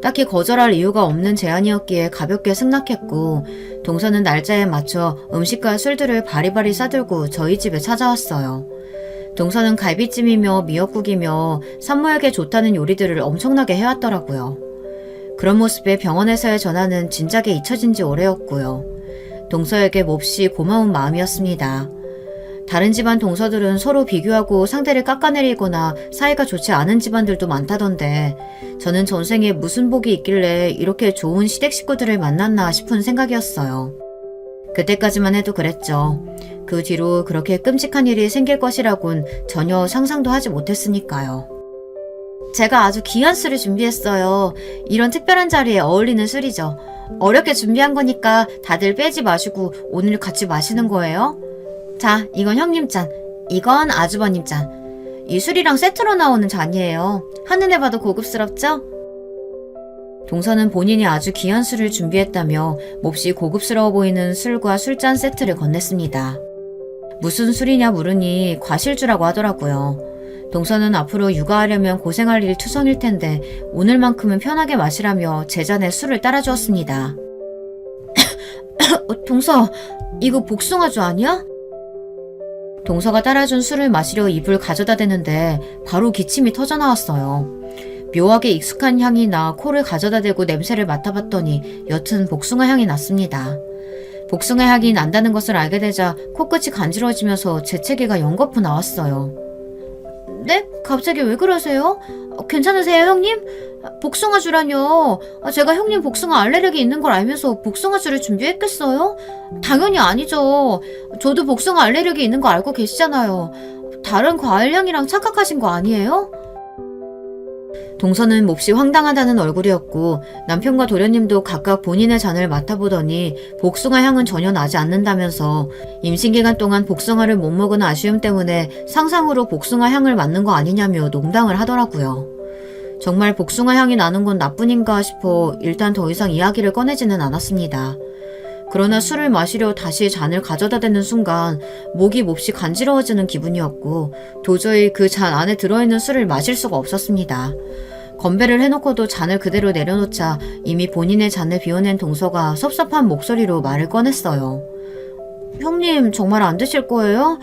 딱히 거절할 이유가 없는 제안이었기에 가볍게 승낙했고 동서는 날짜에 맞춰 음식과 술들을 바리바리 싸들고 저희 집에 찾아왔어요. 동서는 갈비찜이며 미역국이며 산모에게 좋다는 요리들을 엄청나게 해왔더라고요. 그런 모습에 병원에서의 전화는 진작에 잊혀진 지 오래였고요. 동서에게 몹시 고마운 마음이었습니다. 다른 집안 동서들은 서로 비교하고 상대를 깎아내리거나 사이가 좋지 않은 집안들도 많다던데 저는 전생에 무슨 복이 있길래 이렇게 좋은 시댁 식구들을 만났나 싶은 생각이었어요. 그때까지만 해도 그랬죠. 그 뒤로 그렇게 끔찍한 일이 생길 것이라곤 전혀 상상도 하지 못했으니까요. 제가 아주 귀한 술을 준비했어요. 이런 특별한 자리에 어울리는 술이죠. 어렵게 준비한 거니까 다들 빼지 마시고 오늘 같이 마시는 거예요. 자, 이건 형님 잔, 이건 아주버님 잔. 이 술이랑 세트로 나오는 잔이에요. 한눈에 봐도 고급스럽죠? 동서는 본인이 아주 귀한 술을 준비했다며 몹시 고급스러워 보이는 술과 술잔 세트를 건넸습니다. 무슨 술이냐 물으니 과실주라고 하더라고요. 동서는 앞으로 육아하려면 고생할 일 투성일 텐데 오늘만큼은 편하게 마시라며 제 잔에 술을 따라주었습니다. 동서, 이거 복숭아주 아니야? 동서가 따라준 술을 마시려 입을 가져다 대는데 바로 기침이 터져나왔어요. 묘하게 익숙한 향이 나 코를 가져다 대고 냄새를 맡아봤더니 여튼 복숭아 향이 났습니다. 복숭아 향이 난다는 것을 알게 되자 코끝이 간지러워지면서 재채기가 연거푸 나왔어요. 네? 갑자기 왜 그러세요? 괜찮으세요, 형님? 복숭아주라뇨. 제가 형님 복숭아 알레르기 있는 걸 알면서 복숭아주를 준비했겠어요? 당연히 아니죠. 저도 복숭아 알레르기 있는 거 알고 계시잖아요. 다른 과일 향이랑 착각하신 거 아니에요? 동서는 몹시 황당하다는 얼굴이었고 남편과 도련님도 각각 본인의 잔을 맡아보더니 복숭아 향은 전혀 나지 않는다면서 임신기간 동안 복숭아를 못 먹은 아쉬움 때문에 상상으로 복숭아 향을 맡는 거 아니냐며 농담을 하더라고요. 정말 복숭아 향이 나는 건 나뿐인가 싶어 일단 더 이상 이야기를 꺼내지는 않았습니다. 그러나 술을 마시려 다시 잔을 가져다 대는 순간 목이 몹시 간지러워지는 기분이었고 도저히 그 잔 안에 들어있는 술을 마실 수가 없었습니다. 건배를 해놓고도 잔을 그대로 내려놓자 이미 본인의 잔을 비워낸 동서가 섭섭한 목소리로 말을 꺼냈어요. 형님 정말 안 드실 거예요?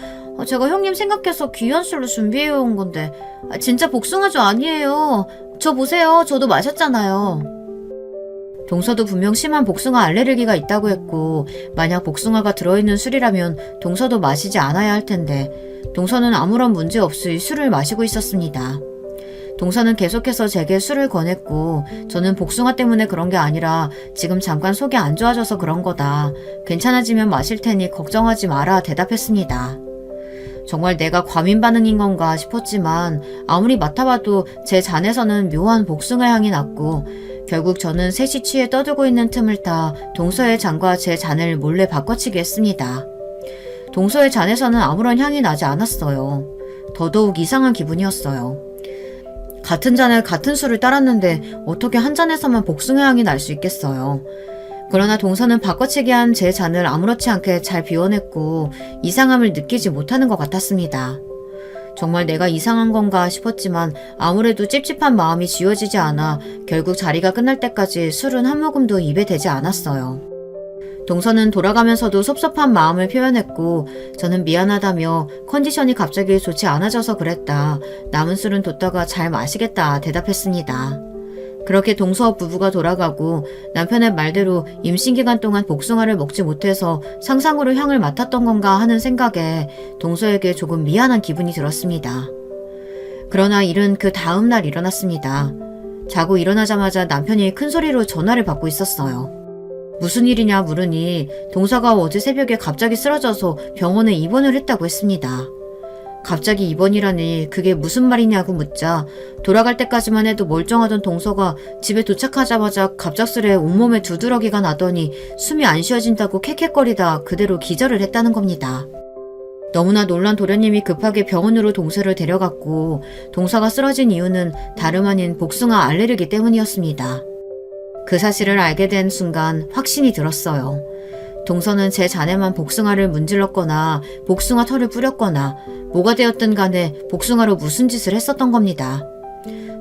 제가 형님 생각해서 귀한 술로 준비해온 건데 진짜 복숭아주 아니에요. 저 보세요. 저도 마셨잖아요. 동서도 분명 심한 복숭아 알레르기가 있다고 했고 만약 복숭아가 들어있는 술이라면 동서도 마시지 않아야 할 텐데 동서는 아무런 문제 없이 술을 마시고 있었습니다. 동서는 계속해서 제게 술을 권했고 저는 복숭아 때문에 그런 게 아니라 지금 잠깐 속이 안 좋아져서 그런 거다. 괜찮아지면 마실 테니 걱정하지 마라 대답했습니다. 정말 내가 과민 반응인 건가 싶었지만 아무리 맡아봐도 제 잔에서는 묘한 복숭아 향이 났고 결국 저는 셋이 취해 떠들고 있는 틈을 타 동서의 잔과 제 잔을 몰래 바꿔치기 했습니다. 동서의 잔에서는 아무런 향이 나지 않았어요. 더더욱 이상한 기분이었어요. 같은 잔에 같은 술을 따랐는데 어떻게 한 잔에서만 복숭아 향이 날 수 있겠어요. 그러나 동서는 바꿔치기 한 제 잔을 아무렇지 않게 잘 비워냈고 이상함을 느끼지 못하는 것 같았습니다. 정말 내가 이상한 건가 싶었지만 아무래도 찝찝한 마음이 지워지지 않아 결국 자리가 끝날 때까지 술은 한 모금도 입에 대지 않았어요. 동서는 돌아가면서도 섭섭한 마음을 표현했고 저는 미안하다며 컨디션이 갑자기 좋지 않아져서 그랬다. 남은 술은 뒀다가 잘 마시겠다 대답했습니다. 그렇게 동서 부부가 돌아가고 남편의 말대로 임신기간 동안 복숭아를 먹지 못해서 상상으로 향을 맡았던 건가 하는 생각에 동서에게 조금 미안한 기분이 들었습니다. 그러나 일은 그 다음 날 일어났습니다. 자고 일어나자마자 남편이 큰 소리로 전화를 받고 있었어요. 무슨 일이냐 물으니 동서가 어제 새벽에 갑자기 쓰러져서 병원에 입원을 했다고 했습니다. 갑자기 입원이라니 그게 무슨 말이냐고 묻자 돌아갈 때까지만 해도 멀쩡하던 동서가 집에 도착하자마자 갑작스레 온몸에 두드러기가 나더니 숨이 안 쉬어진다고 캑캑거리다 그대로 기절을 했다는 겁니다. 너무나 놀란 도련님이 급하게 병원으로 동서를 데려갔고 동서가 쓰러진 이유는 다름 아닌 복숭아 알레르기 때문이었습니다. 그 사실을 알게 된 순간 확신이 들었어요. 동서는 제 잔에만 복숭아를 문질렀거나 복숭아 털을 뿌렸거나 뭐가 되었든 간에 복숭아로 무슨 짓을 했었던 겁니다.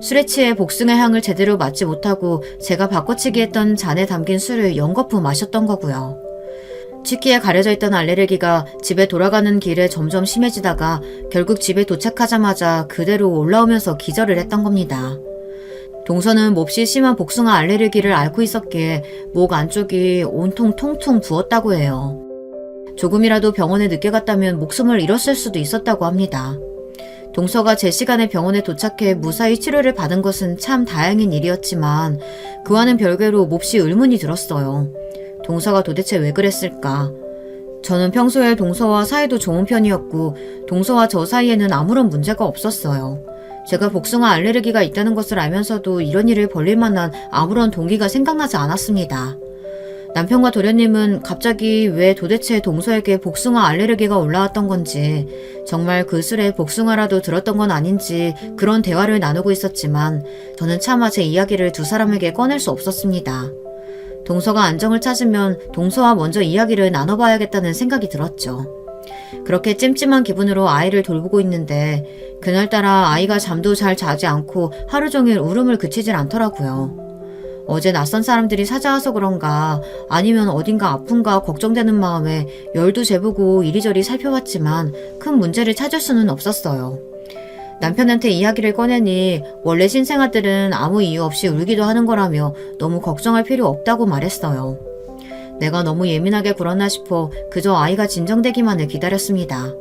술에 취해 복숭아 향을 제대로 맡지 못하고 제가 바꿔치기 했던 잔에 담긴 술을 연거푸 마셨던 거고요. 취기에 가려져 있던 알레르기가 집에 돌아가는 길에 점점 심해지다가 결국 집에 도착하자마자 그대로 올라오면서 기절을 했던 겁니다. 동서는 몹시 심한 복숭아 알레르기를 앓고 있었기에 목 안쪽이 온통 통통 부었다고 해요. 조금이라도 병원에 늦게 갔다면 목숨을 잃었을 수도 있었다고 합니다. 동서가 제 시간에 병원에 도착해 무사히 치료를 받은 것은 참 다행인 일이었지만 그와는 별개로 몹시 의문이 들었어요. 동서가 도대체 왜 그랬을까? 저는 평소에 동서와 사이도 좋은 편이었고 동서와 저 사이에는 아무런 문제가 없었어요. 제가 복숭아 알레르기가 있다는 것을 알면서도 이런 일을 벌릴 만한 아무런 동기가 생각나지 않았습니다. 남편과 도련님은 갑자기 왜 도대체 동서에게 복숭아 알레르기가 올라왔던 건지 정말 그 술에 복숭아라도 들었던 건 아닌지 그런 대화를 나누고 있었지만 저는 차마 제 이야기를 두 사람에게 꺼낼 수 없었습니다. 동서가 안정을 찾으면 동서와 먼저 이야기를 나눠봐야겠다는 생각이 들었죠. 그렇게 찜찜한 기분으로 아이를 돌보고 있는데 그날따라 아이가 잠도 잘 자지 않고 하루 종일 울음을 그치질 않더라고요. 어제 낯선 사람들이 찾아와서 그런가 아니면 어딘가 아픈가 걱정되는 마음에 열도 재보고 이리저리 살펴봤지만 큰 문제를 찾을 수는 없었어요. 남편한테 이야기를 꺼내니 원래 신생아들은 아무 이유 없이 울기도 하는 거라며 너무 걱정할 필요 없다고 말했어요. 내가 너무 예민하게 굴었나 싶어 그저 아이가 진정되기만을 기다렸습니다.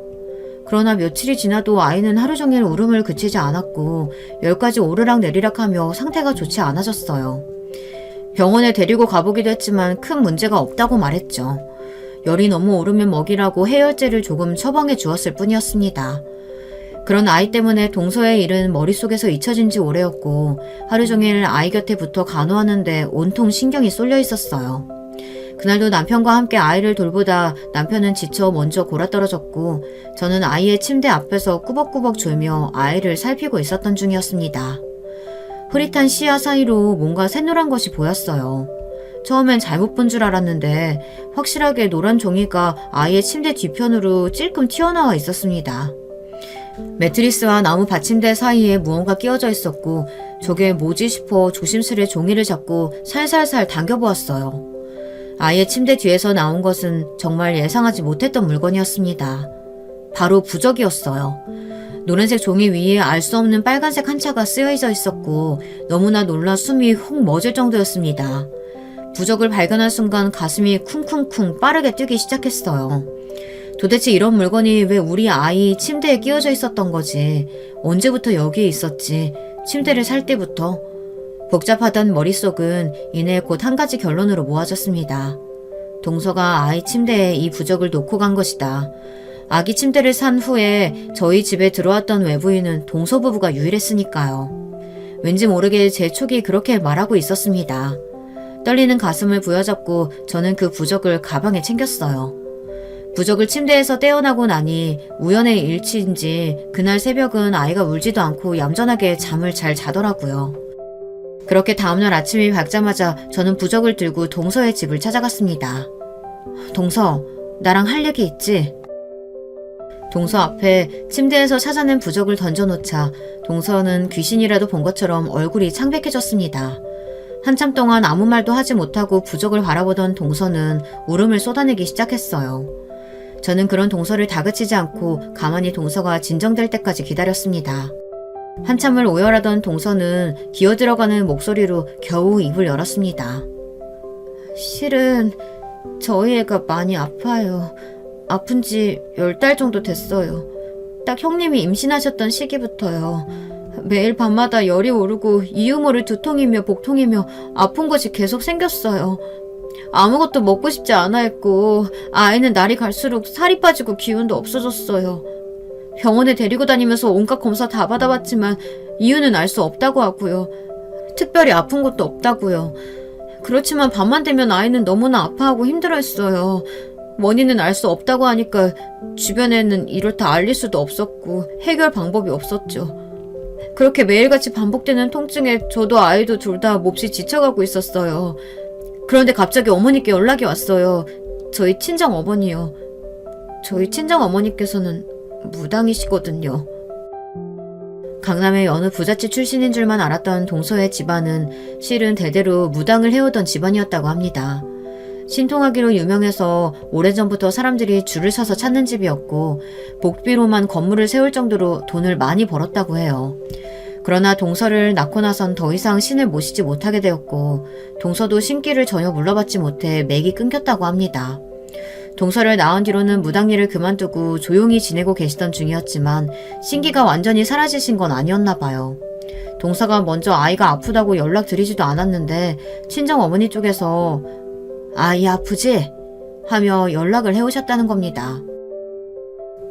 그러나 며칠이 지나도 아이는 하루 종일 울음을 그치지 않았고 열까지 오르락내리락하며 상태가 좋지 않아졌어요. 병원에 데리고 가보기도 했지만 큰 문제가 없다고 말했죠. 열이 너무 오르면 먹이라고 해열제를 조금 처방해 주었을 뿐이었습니다. 그런 아이 때문에 동서의 일은 머릿속에서 잊혀진 지 오래였고 하루 종일 아이 곁에 붙어 간호하는데 온통 신경이 쏠려 있었어요. 그날도 남편과 함께 아이를 돌보다 남편은 지쳐 먼저 골아떨어졌고 저는 아이의 침대 앞에서 꾸벅꾸벅 졸며 아이를 살피고 있었던 중이었습니다. 흐릿한 시야 사이로 뭔가 새노란 것이 보였어요. 처음엔 잘못 본 줄 알았는데 확실하게 노란 종이가 아이의 침대 뒤편으로 찔끔 튀어나와 있었습니다. 매트리스와 나무 받침대 사이에 무언가 끼워져 있었고 저게 뭐지 싶어 조심스레 종이를 잡고 살살살 당겨보았어요. 아이의 침대 뒤에서 나온 것은 정말 예상하지 못했던 물건이었습니다. 바로 부적이었어요. 노란색 종이 위에 알 수 없는 빨간색 한자가 쓰여져 있었고 너무나 놀라 숨이 훅 멎을 정도였습니다. 부적을 발견한 순간 가슴이 쿵쿵쿵 빠르게 뛰기 시작했어요. 도대체 이런 물건이 왜 우리 아이 침대에 끼워져 있었던 거지? 언제부터 여기에 있었지? 침대를 살 때부터? 복잡하던 머릿속은 이내 곧 한 가지 결론으로 모아졌습니다. 동서가 아이 침대에 이 부적을 놓고 간 것이다. 아기 침대를 산 후에 저희 집에 들어왔던 외부인은 동서 부부가 유일했으니까요. 왠지 모르게 제 촉이 그렇게 말하고 있었습니다. 떨리는 가슴을 부여잡고 저는 그 부적을 가방에 챙겼어요. 부적을 침대에서 떼어나고 나니 우연의 일치인지 그날 새벽은 아이가 울지도 않고 얌전하게 잠을 잘 자더라고요. 그렇게 다음날 아침이 밝자마자 저는 부적을 들고 동서의 집을 찾아갔습니다. 동서, 나랑 할 얘기 있지? 동서 앞에 침대에서 찾아낸 부적을 던져놓자 동서는 귀신이라도 본 것처럼 얼굴이 창백해졌습니다. 한참 동안 아무 말도 하지 못하고 부적을 바라보던 동서는 울음을 쏟아내기 시작했어요. 저는 그런 동서를 다그치지 않고 가만히 동서가 진정될 때까지 기다렸습니다. 한참을 오열하던 동서는 기어들어가는 목소리로 겨우 입을 열었습니다. 실은 저희 애가 많이 아파요. 아픈 지 10달 정도 됐어요. 딱 형님이 임신하셨던 시기부터요. 매일 밤마다 열이 오르고 이유 모를 두통이며 복통이며 아픈 것이 계속 생겼어요. 아무것도 먹고 싶지 않아 했고 아이는 날이 갈수록 살이 빠지고 기운도 없어졌어요. 병원에 데리고 다니면서 온갖 검사 다 받아봤지만 이유는 알 수 없다고 하고요. 특별히 아픈 것도 없다고요. 그렇지만 밤만 되면 아이는 너무나 아파하고 힘들어했어요. 원인은 알 수 없다고 하니까 주변에는 이렇다 알릴 수도 없었고 해결 방법이 없었죠. 그렇게 매일같이 반복되는 통증에 저도 아이도 둘 다 몹시 지쳐가고 있었어요. 그런데 갑자기 어머니께 연락이 왔어요. 저희 친정 어머니요. 저희 친정 어머니께서는 무당이시거든요. 강남의 어느 부잣집 출신인 줄만 알았던 동서의 집안은 실은 대대로 무당을 해오던 집안이었다고 합니다. 신통하기로 유명해서 오래전부터 사람들이 줄을 서서 찾는 집이었고 복비로만 건물을 세울 정도로 돈을 많이 벌었다고 해요. 그러나 동서를 낳고 나선 더 이상 신을 모시지 못하게 되었고 동서도 신기를 전혀 물러받지 못해 맥이 끊겼다고 합니다. 동서를 낳은 뒤로는 무당일을 그만두고 조용히 지내고 계시던 중이었지만 신기가 완전히 사라지신 건 아니었나 봐요. 동서가 먼저 아이가 아프다고 연락드리지도 않았는데 친정 어머니 쪽에서 아이 아프지? 하며 연락을 해오셨다는 겁니다.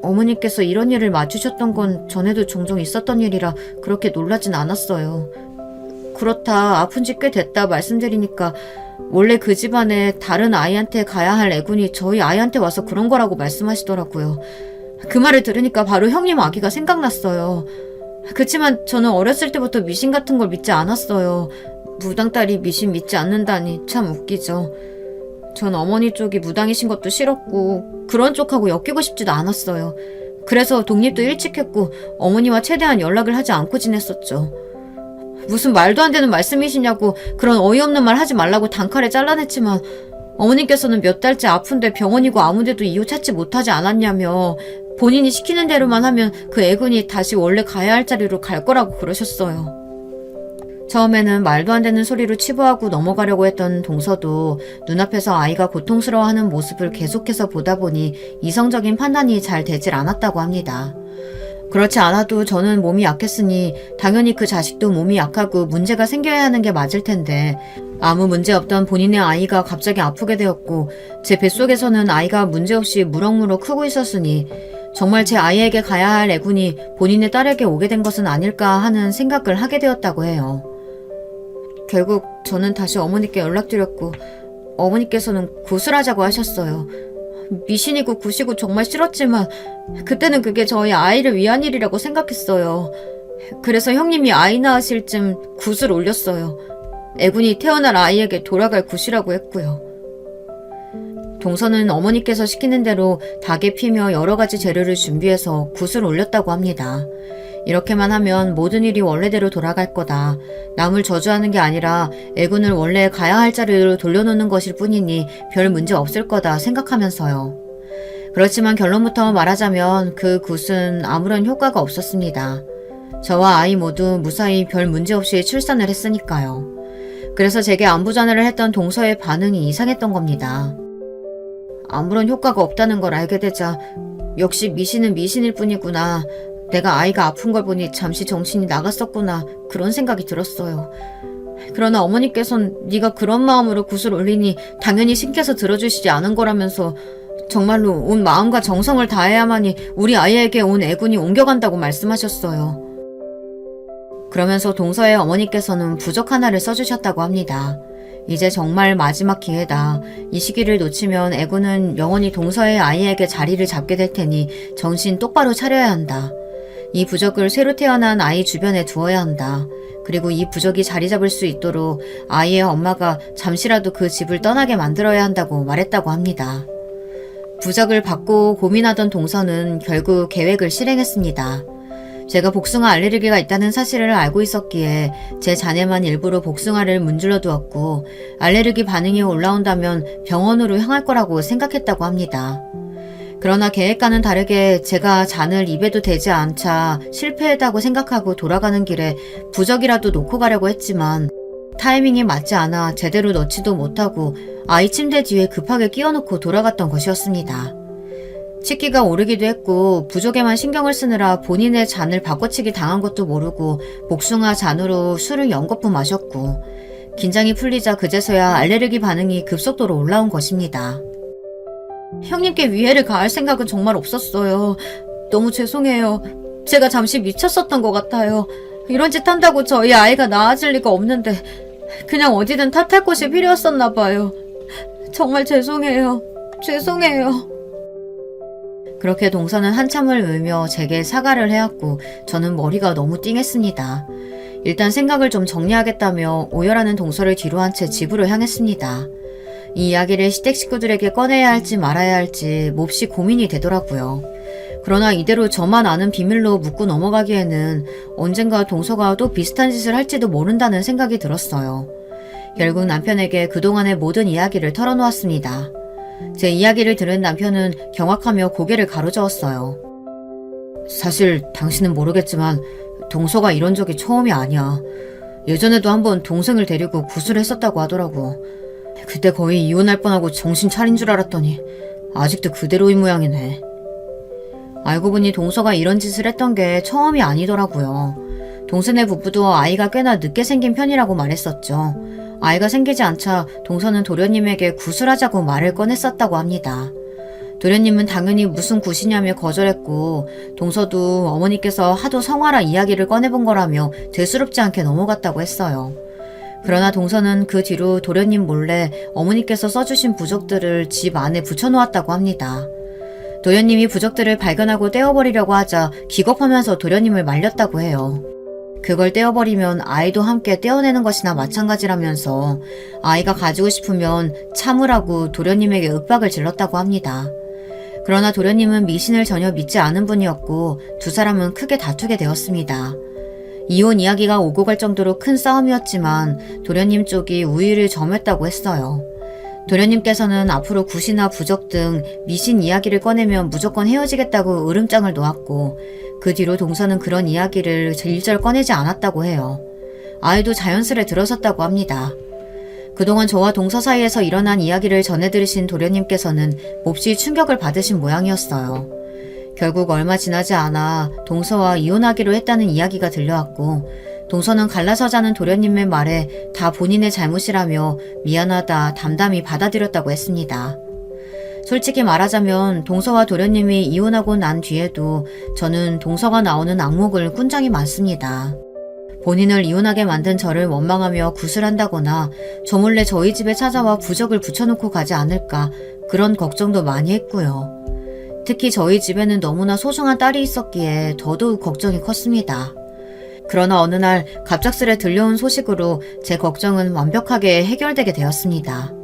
어머니께서 이런 일을 맞추셨던 건 전에도 종종 있었던 일이라 그렇게 놀라진 않았어요. 그렇다 아픈 지 꽤 됐다 말씀드리니까 원래 그 집안에 다른 아이한테 가야 할 애군이 저희 아이한테 와서 그런 거라고 말씀하시더라고요. 그 말을 들으니까 바로 형님 아기가 생각났어요. 그치만 저는 어렸을 때부터 미신 같은 걸 믿지 않았어요. 무당 딸이 미신 믿지 않는다니 참 웃기죠. 전 어머니 쪽이 무당이신 것도 싫었고 그런 쪽하고 엮이고 싶지도 않았어요. 그래서 독립도 일찍 했고 어머니와 최대한 연락을 하지 않고 지냈었죠. 무슨 말도 안 되는 말씀이시냐고 그런 어이없는 말 하지 말라고 단칼에 잘라냈지만 어머니께서는 몇 달째 아픈데 병원이고 아무데도 이유 찾지 못하지 않았냐며 본인이 시키는 대로만 하면 그 애군이 다시 원래 가야 할 자리로 갈 거라고 그러셨어요. 처음에는 말도 안 되는 소리로 치부하고 넘어가려고 했던 동서도 눈앞에서 아이가 고통스러워하는 모습을 계속해서 보다 보니 이성적인 판단이 잘 되질 않았다고 합니다. 그렇지 않아도 저는 몸이 약했으니 당연히 그 자식도 몸이 약하고 문제가 생겨야 하는 게 맞을 텐데 아무 문제 없던 본인의 아이가 갑자기 아프게 되었고 제 뱃속에서는 아이가 문제없이 무럭무럭 크고 있었으니 정말 제 아이에게 가야 할 애군이 본인의 딸에게 오게 된 것은 아닐까 하는 생각을 하게 되었다고 해요. 결국 저는 다시 어머니께 연락드렸고 어머니께서는 구슬하자고 하셨어요. 미신이고 굿이고 정말 싫었지만 그때는 그게 저희 아이를 위한 일이라고 생각했어요. 그래서 형님이 아이 낳으실 쯤 굿을 올렸어요. 애군이 태어날 아이에게 돌아갈 굿이라고 했고요. 동서는 어머니께서 시키는 대로 닭에 피며 여러 가지 재료를 준비해서 굿을 올렸다고 합니다. 이렇게만 하면 모든 일이 원래대로 돌아갈 거다. 남을 저주하는 게 아니라 애군을 원래 가야 할 자리로 돌려놓는 것일 뿐이니 별 문제 없을 거다 생각하면서요. 그렇지만 결론부터 말하자면 그 굿은 아무런 효과가 없었습니다. 저와 아이 모두 무사히 별 문제 없이 출산을 했으니까요. 그래서 제게 안부 전화를 했던 동서의 반응이 이상했던 겁니다. 아무런 효과가 없다는 걸 알게 되자 역시 미신은 미신일 뿐이구나. 내가 아이가 아픈 걸 보니 잠시 정신이 나갔었구나 그런 생각이 들었어요. 그러나 어머니께선 네가 그런 마음으로 굿을 올리니 당연히 신께서 들어주시지 않은 거라면서 정말로 온 마음과 정성을 다해야만이 우리 아이에게 온 애군이 옮겨간다고 말씀하셨어요. 그러면서 동서의 어머니께서는 부적 하나를 써주셨다고 합니다. 이제 정말 마지막 기회다. 이 시기를 놓치면 애군은 영원히 동서의 아이에게 자리를 잡게 될 테니 정신 똑바로 차려야 한다. 이 부적을 새로 태어난 아이 주변에 두어야 한다. 그리고 이 부적이 자리 잡을 수 있도록 아이의 엄마가 잠시라도 그 집을 떠나게 만들어야 한다고 말했다고 합니다. 부적을 받고 고민하던 동서는 결국 계획을 실행했습니다. 제가 복숭아 알레르기가 있다는 사실을 알고 있었기에 제 자네만 일부러 복숭아를 문질러 두었고 알레르기 반응이 올라온다면 병원으로 향할 거라고 생각했다고 합니다. 그러나 계획과는 다르게 제가 잔을 입에도 대지 않자 실패했다고 생각하고 돌아가는 길에 부적이라도 놓고 가려고 했지만 타이밍이 맞지 않아 제대로 넣지도 못하고 아이 침대 뒤에 급하게 끼워놓고 돌아갔던 것이었습니다. 치기가 오르기도 했고 부족에만 신경을 쓰느라 본인의 잔을 바꿔치기 당한 것도 모르고 복숭아 잔으로 술을 연거푸 마셨고 긴장이 풀리자 그제서야 알레르기 반응이 급속도로 올라온 것입니다. 형님께 위해를 가할 생각은 정말 없었어요. 너무 죄송해요. 제가 잠시 미쳤었던 것 같아요. 이런 짓 한다고 저희 아이가 나아질 리가 없는데 그냥 어디든 탓할 곳이 필요했었나 봐요. 정말 죄송해요. 죄송해요. 그렇게 동서는 한참을 울며 제게 사과를 해왔고 저는 머리가 너무 띵했습니다. 일단 생각을 좀 정리하겠다며 오열하는 동서를 뒤로 한 채 집으로 향했습니다. 이 이야기를 시댁 식구들에게 꺼내야 할지 말아야 할지 몹시 고민이 되더라고요. 그러나 이대로 저만 아는 비밀로 묻고 넘어가기에는 언젠가 동서가 또 비슷한 짓을 할지도 모른다는 생각이 들었어요. 결국 남편에게 그동안의 모든 이야기를 털어놓았습니다. 제 이야기를 들은 남편은 경악하며 고개를 가로저었어요. 사실 당신은 모르겠지만 동서가 이런 적이 처음이 아니야. 예전에도 한번 동생을 데리고 구슬했었다고 하더라고. 그때 거의 이혼할 뻔하고 정신 차린 줄 알았더니 아직도 그대로인 모양이네. 알고 보니 동서가 이런 짓을 했던 게 처음이 아니더라고요. 동생네 부부도 아이가 꽤나 늦게 생긴 편이라고 말했었죠. 아이가 생기지 않자 동서는 도련님에게 구슬하자고 말을 꺼냈었다고 합니다. 도련님은 당연히 무슨 굿이냐며 거절했고 동서도 어머니께서 하도 성화라 이야기를 꺼내본 거라며 대수롭지 않게 넘어갔다고 했어요. 그러나 동서는 그 뒤로 도련님 몰래 어머니께서 써주신 부적들을 집 안에 붙여놓았다고 합니다. 도련님이 부적들을 발견하고 떼어버리려고 하자 기겁하면서 도련님을 말렸다고 해요. 그걸 떼어버리면 아이도 함께 떼어내는 것이나 마찬가지라면서 아이가 가지고 싶으면 참으라고 도련님에게 윽박을 질렀다고 합니다. 그러나 도련님은 미신을 전혀 믿지 않은 분이었고 두 사람은 크게 다투게 되었습니다. 이혼 이야기가 오고 갈 정도로 큰 싸움이었지만 도련님 쪽이 우위를 점했다고 했어요. 도련님께서는 앞으로 굿이나 부적 등 미신 이야기를 꺼내면 무조건 헤어지겠다고 으름장을 놓았고 그 뒤로 동서는 그런 이야기를 일절 꺼내지 않았다고 해요. 아이도 자연스레 들어섰다고 합니다. 그동안 저와 동서 사이에서 일어난 이야기를 전해 들으신 도련님께서는 몹시 충격을 받으신 모양이었어요. 결국 얼마 지나지 않아 동서와 이혼하기로 했다는 이야기가 들려왔고 동서는 갈라서자는 도련님의 말에 다 본인의 잘못이라며 미안하다 담담히 받아들였다고 했습니다. 솔직히 말하자면 동서와 도련님이 이혼하고 난 뒤에도 저는 동서가 나오는 악몽을 꾼 적이 많습니다. 본인을 이혼하게 만든 저를 원망하며 구슬한다거나 저 몰래 저희 집에 찾아와 부적을 붙여놓고 가지 않을까 그런 걱정도 많이 했고요. 특히 저희 집에는 너무나 소중한 딸이 있었기에 더더욱 걱정이 컸습니다. 그러나 어느 날 갑작스레 들려온 소식으로 제 걱정은 완벽하게 해결되게 되었습니다.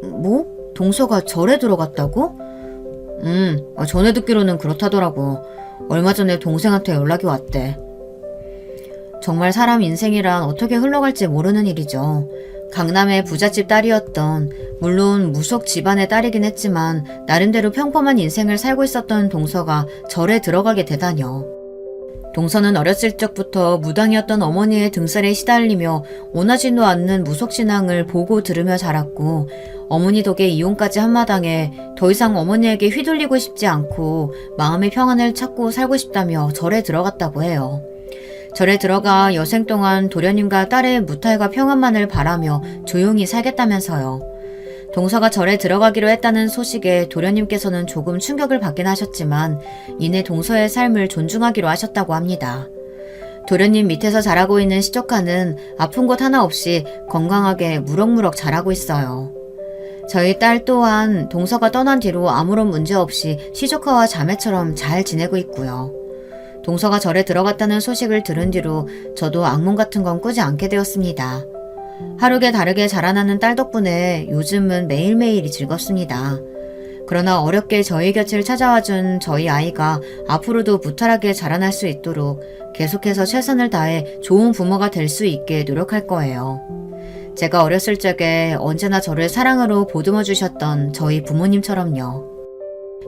뭐? 동서가 절에 들어갔다고? 전에 듣기로는 그렇다더라고. 얼마 전에 동생한테 연락이 왔대. 정말 사람 인생이란 어떻게 흘러갈지 모르는 일이죠. 강남의 부잣집 딸이었던, 물론 무속 집안의 딸이긴 했지만 나름대로 평범한 인생을 살고 있었던 동서가 절에 들어가게 되다뇨. 동서는 어렸을 적부터 무당이었던 어머니의 등살에 시달리며 원하지도 않는 무속신앙을 보고 들으며 자랐고 어머니 덕에 이혼까지 한 마당에 더 이상 어머니에게 휘둘리고 싶지 않고 마음의 평안을 찾고 살고 싶다며 절에 들어갔다고 해요. 절에 들어가 여생 동안 도련님과 딸의 무탈과 평안만을 바라며 조용히 살겠다면서요. 동서가 절에 들어가기로 했다는 소식에 도련님께서는 조금 충격을 받긴 하셨지만 이내 동서의 삶을 존중하기로 하셨다고 합니다. 도련님 밑에서 자라고 있는 시조카는 아픈 곳 하나 없이 건강하게 무럭무럭 자라고 있어요. 저희 딸 또한 동서가 떠난 뒤로 아무런 문제 없이 시조카와 자매처럼 잘 지내고 있고요. 동서가 절에 들어갔다는 소식을 들은 뒤로 저도 악몽 같은 건 꾸지 않게 되었습니다. 하루게 다르게 자라나는 딸 덕분에 요즘은 매일매일이 즐겁습니다. 그러나 어렵게 저희 곁을 찾아와준 저희 아이가 앞으로도 무탈하게 자라날 수 있도록 계속해서 최선을 다해 좋은 부모가 될 수 있게 노력할 거예요. 제가 어렸을 적에 언제나 저를 사랑으로 보듬어 주셨던 저희 부모님처럼요.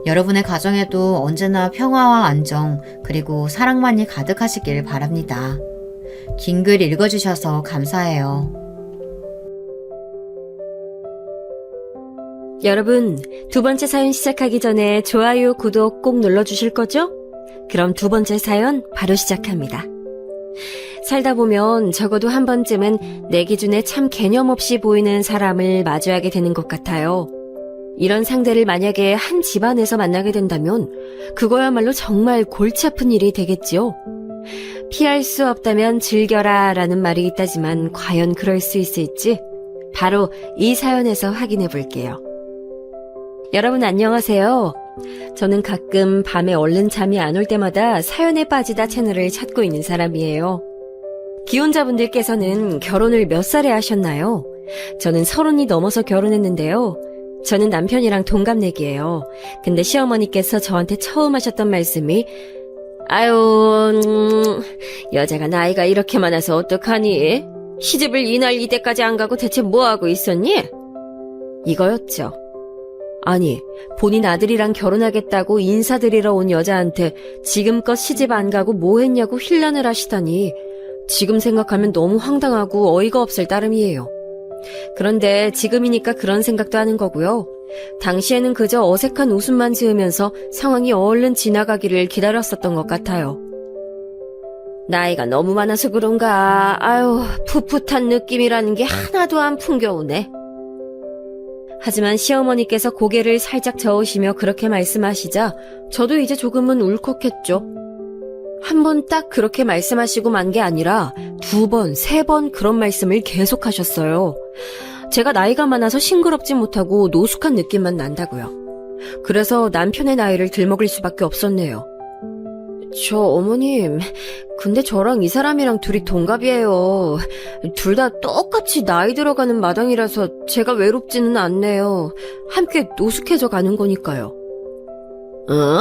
여러분의 가정에도 언제나 평화와 안정 그리고 사랑만이 가득하시길 바랍니다. 긴 글 읽어주셔서 감사해요. 여러분, 두 번째 사연 시작하기 전에 좋아요, 구독 꼭 눌러주실 거죠? 그럼 두 번째 사연 바로 시작합니다. 살다 보면 적어도 한 번쯤은 내 기준에 참 개념 없이 보이는 사람을 마주하게 되는 것 같아요. 이런 상대를 만약에 한 집안에서 만나게 된다면 그거야말로 정말 골치 아픈 일이 되겠지요. 피할 수 없다면 즐겨라 라는 말이 있다지만 과연 그럴 수 있을지 바로 이 사연에서 확인해 볼게요. 여러분 안녕하세요. 저는 가끔 밤에 얼른 잠이 안 올 때마다 사연에 빠지다 채널을 찾고 있는 사람이에요. 기혼자분들께서는 결혼을 몇 살에 하셨나요? 저는 30이 넘어서 결혼했는데요. 저는 남편이랑 동갑내기예요. 근데 시어머니께서 저한테 처음 하셨던 말씀이 아유, 여자가 나이가 이렇게 많아서 어떡하니? 시집을 이날 이때까지 안 가고 대체 뭐하고 있었니? 이거였죠. 아니, 본인 아들이랑 결혼하겠다고 인사드리러 온 여자한테 지금껏 시집 안 가고 뭐 했냐고 힐난을 하시다니 지금 생각하면 너무 황당하고 어이가 없을 따름이에요. 그런데 지금이니까 그런 생각도 하는 거고요. 당시에는 그저 어색한 웃음만 지으면서 상황이 얼른 지나가기를 기다렸었던 것 같아요. 나이가 너무 많아서 그런가 아유 풋풋한 느낌이라는 게 하나도 안 풍겨오네. 하지만 시어머니께서 고개를 살짝 저으시며 그렇게 말씀하시자 저도 이제 조금은 울컥했죠. 한 번 딱 그렇게 말씀하시고 만 게 아니라 2번, 3번 그런 말씀을 계속하셨어요. 제가 나이가 많아서 싱그럽지 못하고 노숙한 느낌만 난다고요. 그래서 남편의 나이를 들먹일 수밖에 없었네요. 저 어머님, 근데 저랑 이 사람이랑 둘이 동갑이에요. 둘 다 똑같이 나이 들어가는 마당이라서 제가 외롭지는 않네요. 함께 노숙해져 가는 거니까요. 어?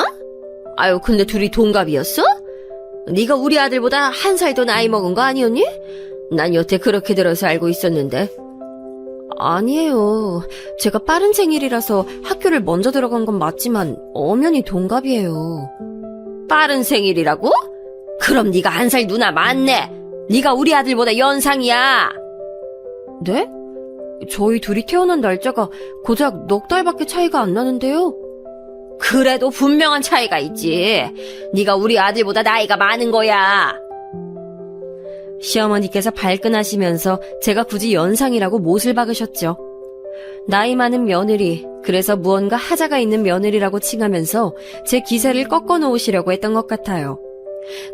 아유, 근데 둘이 동갑이었어? 네가 우리 아들보다 1살 더 나이 먹은 거 아니었니? 난 여태 그렇게 들어서 알고 있었는데. 아니에요. 제가 빠른 생일이라서 학교를 먼저 들어간 건 맞지만 엄연히 동갑이에요. 빠른 생일이라고? 그럼 네가 1살 누나 맞네. 네가 우리 아들보다 연상이야. 네? 저희 둘이 태어난 날짜가 고작 넉 달밖에 차이가 안 나는데요. 그래도 분명한 차이가 있지. 네가 우리 아들보다 나이가 많은 거야. 시어머니께서 발끈하시면서 제가 굳이 연상이라고 못을 박으셨죠. 나이 많은 며느리, 그래서 무언가 하자가 있는 며느리라고 칭하면서 제 기세를 꺾어 놓으시려고 했던 것 같아요.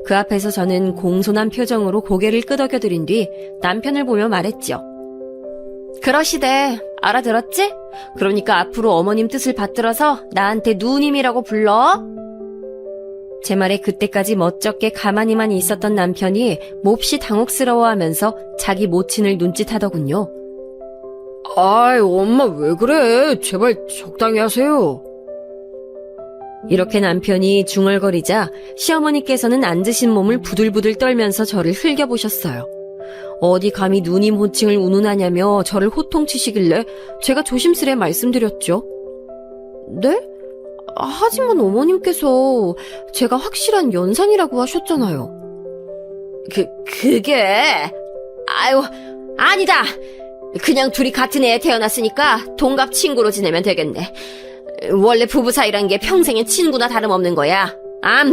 그 앞에서 저는 공손한 표정으로 고개를 끄덕여드린 뒤 남편을 보며 말했죠. 그러시대. 알아들었지? 그러니까 앞으로 어머님 뜻을 받들어서 나한테 누님이라고 불러. 제 말에 그때까지 멋쩍게 가만히만 있었던 남편이 몹시 당혹스러워하면서 자기 모친을 눈짓하더군요. 아이, 엄마 왜 그래? 제발 적당히 하세요. 이렇게 남편이 중얼거리자 시어머니께서는 앉으신 몸을 부들부들 떨면서 저를 흘겨보셨어요. 어디 감히 누님 호칭을 운운하냐며 저를 호통치시길래 제가 조심스레 말씀드렸죠. 네? 하지만 어머님께서 제가 확실한 연상이라고 하셨잖아요. 그게... 아유, 아니다! 그냥 둘이 같은 애에 태어났으니까 동갑 친구로 지내면 되겠네. 원래 부부 사이란 게 평생의 친구나 다름없는 거야.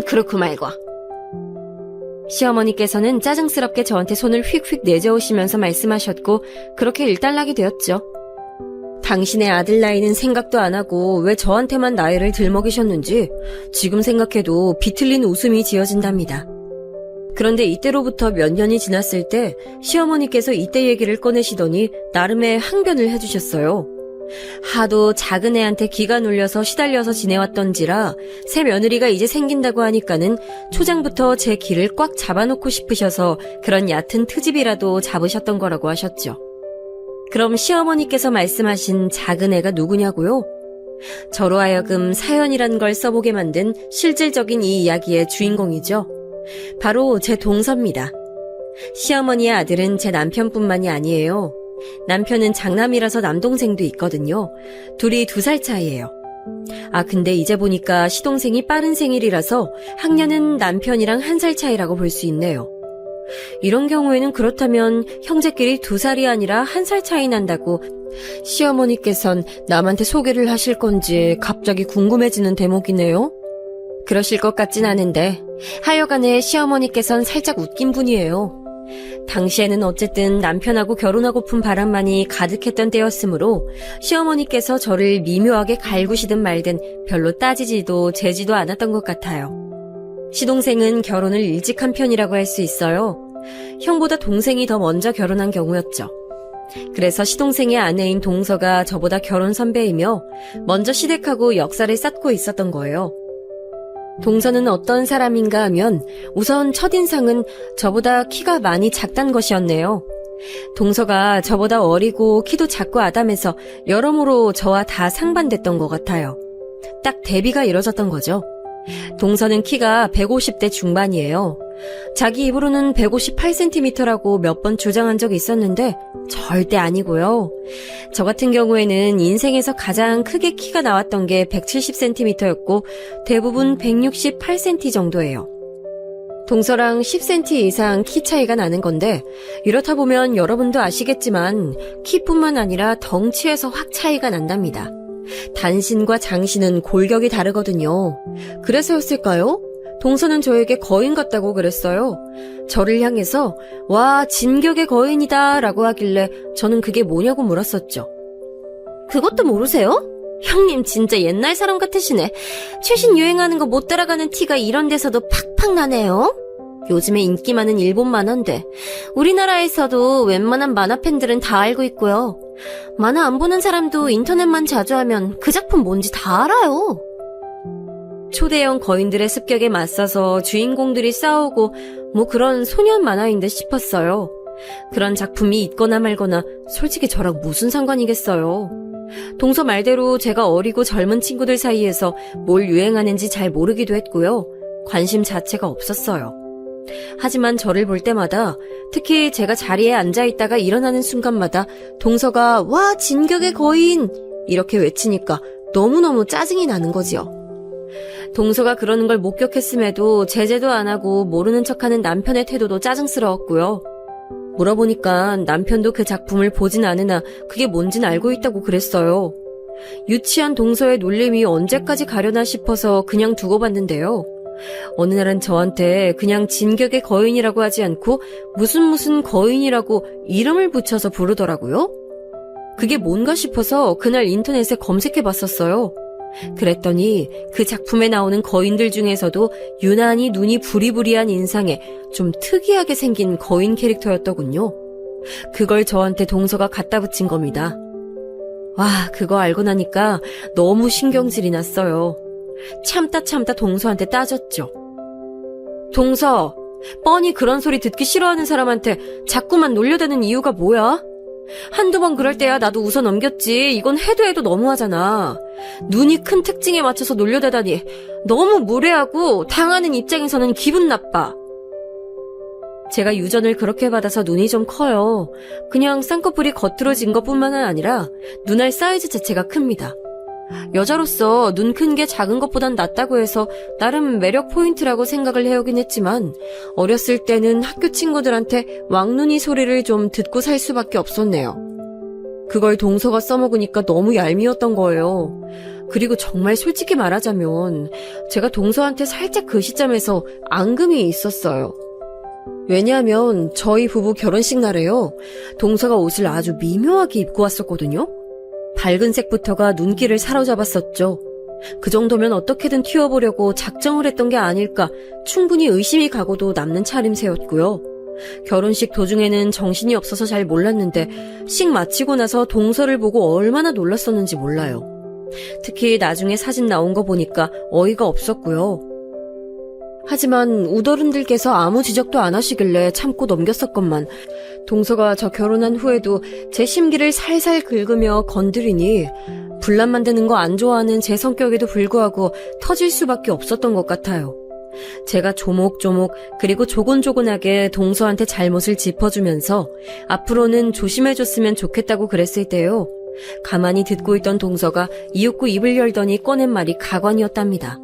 그렇고 말고. 시어머니께서는 짜증스럽게 저한테 손을 휙휙 내저으시면서 말씀하셨고 그렇게 일단락이 되었죠. 당신의 아들 나이는 생각도 안 하고 왜 저한테만 나이를 들먹이셨는지 지금 생각해도 비틀린 웃음이 지어진답니다. 그런데 이때로부터 몇 년이 지났을 때 시어머니께서 이때 얘기를 꺼내시더니 나름의 항변을 해주셨어요. 하도 작은 애한테 기가 눌려서 시달려서 지내왔던지라 새 며느리가 이제 생긴다고 하니까는 초장부터 제 길을 꽉 잡아놓고 싶으셔서 그런 얕은 트집이라도 잡으셨던 거라고 하셨죠. 그럼 시어머니께서 말씀하신 작은 애가 누구냐고요? 저로 하여금 사연이란 걸 써보게 만든 실질적인 이 이야기의 주인공이죠. 바로 제 동서입니다. 시어머니의 아들은 제 남편뿐만이 아니에요. 남편은 장남이라서 남동생도 있거든요. 둘이 2살 차이예요. 근데 이제 보니까 시동생이 빠른 생일이라서 학년은 남편이랑 1살 차이라고 볼 수 있네요. 이런 경우에는 그렇다면 형제끼리 2살이 아니라 1살 차이 난다고 시어머니께선 남한테 소개를 하실 건지 갑자기 궁금해지는 대목이네요. 그러실 것 같진 않은데 하여간에 시어머니께선 살짝 웃긴 분이에요. 당시에는 어쨌든 남편하고 결혼하고픈 바람만이 가득했던 때였으므로 시어머니께서 저를 미묘하게 갈구시든 말든 별로 따지지도 재지도 않았던 것 같아요. 시동생은 결혼을 일찍 한 편이라고 할 수 있어요. 형보다 동생이 더 먼저 결혼한 경우였죠. 그래서 시동생의 아내인 동서가 저보다 결혼 선배이며 먼저 시댁하고 역사를 쌓고 있었던 거예요. 동서는 어떤 사람인가 하면 우선 첫인상은 저보다 키가 많이 작단 것이었네요. 동서가 저보다 어리고 키도 작고 아담해서 여러모로 저와 다 상반됐던 것 같아요. 딱 대비가 이뤄졌던 거죠. 동서는 키가 150대 중반이에요. 자기 입으로는 158cm라고 몇 번 주장한 적이 있었는데 절대 아니고요. 저 같은 경우에는 인생에서 가장 크게 키가 나왔던 게 170cm였고 대부분 168cm 정도예요. 동서랑 10cm 이상 키 차이가 나는 건데 이렇다 보면 여러분도 아시겠지만 키뿐만 아니라 덩치에서 확 차이가 난답니다. 단신과 장신은 골격이 다르거든요. 그래서였을까요? 동서는 저에게 거인 같다고 그랬어요. 저를 향해서 와 진격의 거인이다 라고 하길래 저는 그게 뭐냐고 물었었죠. 그것도 모르세요? 형님 진짜 옛날 사람 같으시네. 최신 유행하는 거 못 따라가는 티가 이런 데서도 팍팍 나네요. 요즘에 인기 많은 일본 만화인데 우리나라에서도 웬만한 만화 팬들은 다 알고 있고요. 만화 안 보는 사람도 인터넷만 자주 하면 그 작품 뭔지 다 알아요. 초대형 거인들의 습격에 맞서서 주인공들이 싸우고 뭐 그런 소년 만화인 듯 싶었어요. 그런 작품이 있거나 말거나 솔직히 저랑 무슨 상관이겠어요. 동서 말대로 제가 어리고 젊은 친구들 사이에서 뭘 유행하는지 잘 모르기도 했고요. 관심 자체가 없었어요. 하지만 저를 볼 때마다 특히 제가 자리에 앉아있다가 일어나는 순간마다 동서가 와 진격의 거인 이렇게 외치니까 너무너무 짜증이 나는 거지요. 동서가 그러는 걸 목격했음에도 제재도 안 하고 모르는 척하는 남편의 태도도 짜증스러웠고요. 물어보니까 남편도 그 작품을 보진 않으나 그게 뭔진 알고 있다고 그랬어요. 유치한 동서의 놀림이 언제까지 가려나 싶어서 그냥 두고 봤는데요. 어느 날은 저한테 그냥 진격의 거인이라고 하지 않고 무슨 거인이라고 이름을 붙여서 부르더라고요. 그게 뭔가 싶어서 그날 인터넷에 검색해봤었어요. 그랬더니 그 작품에 나오는 거인들 중에서도 유난히 눈이 부리부리한 인상에 좀 특이하게 생긴 거인 캐릭터였더군요. 그걸 저한테 동서가 갖다 붙인 겁니다. 와, 그거 알고 나니까 너무 신경질이 났어요. 참다 동서한테 따졌죠. 동서, 뻔히 그런 소리 듣기 싫어하는 사람한테 자꾸만 놀려대는 이유가 뭐야? 한두 번 그럴 때야 나도 웃어 넘겼지. 이건 해도 너무하잖아. 눈이 큰 특징에 맞춰서 놀려대다니 너무 무례하고 당하는 입장에서는 기분 나빠. 제가 유전을 그렇게 받아서 눈이 좀 커요. 그냥 쌍꺼풀이 겉으로 진 것뿐만은 아니라 눈알 사이즈 자체가 큽니다. 여자로서 눈 큰 게 작은 것보단 낫다고 해서 나름 매력 포인트라고 생각을 해오긴 했지만 어렸을 때는 학교 친구들한테 왕눈이 소리를 좀 듣고 살 수밖에 없었네요. 그걸 동서가 써먹으니까 너무 얄미웠던 거예요. 그리고 정말 솔직히 말하자면 제가 동서한테 살짝 그 시점에서 앙금이 있었어요. 왜냐하면 저희 부부 결혼식 날에요. 동서가 옷을 아주 미묘하게 입고 왔었거든요. 밝은 색부터가 눈길을 사로잡았었죠. 그 정도면 어떻게든 튀어보려고 작정을 했던 게 아닐까 충분히 의심이 가고도 남는 차림새였고요. 결혼식 도중에는 정신이 없어서 잘 몰랐는데 식 마치고 나서 동서를 보고 얼마나 놀랐었는지 몰라요. 특히 나중에 사진 나온 거 보니까 어이가 없었고요. 하지만 우더른들께서 아무 지적도 안 하시길래 참고 넘겼었건만 동서가 저 결혼한 후에도 제 심기를 살살 긁으며 건드리니 분란 만드는 거 안 좋아하는 제 성격에도 불구하고 터질 수밖에 없었던 것 같아요. 제가 조목조목 그리고 조곤조곤하게 동서한테 잘못을 짚어주면서 앞으로는 조심해줬으면 좋겠다고 그랬을 때요. 가만히 듣고 있던 동서가 이윽고 입을 열더니 꺼낸 말이 가관이었답니다.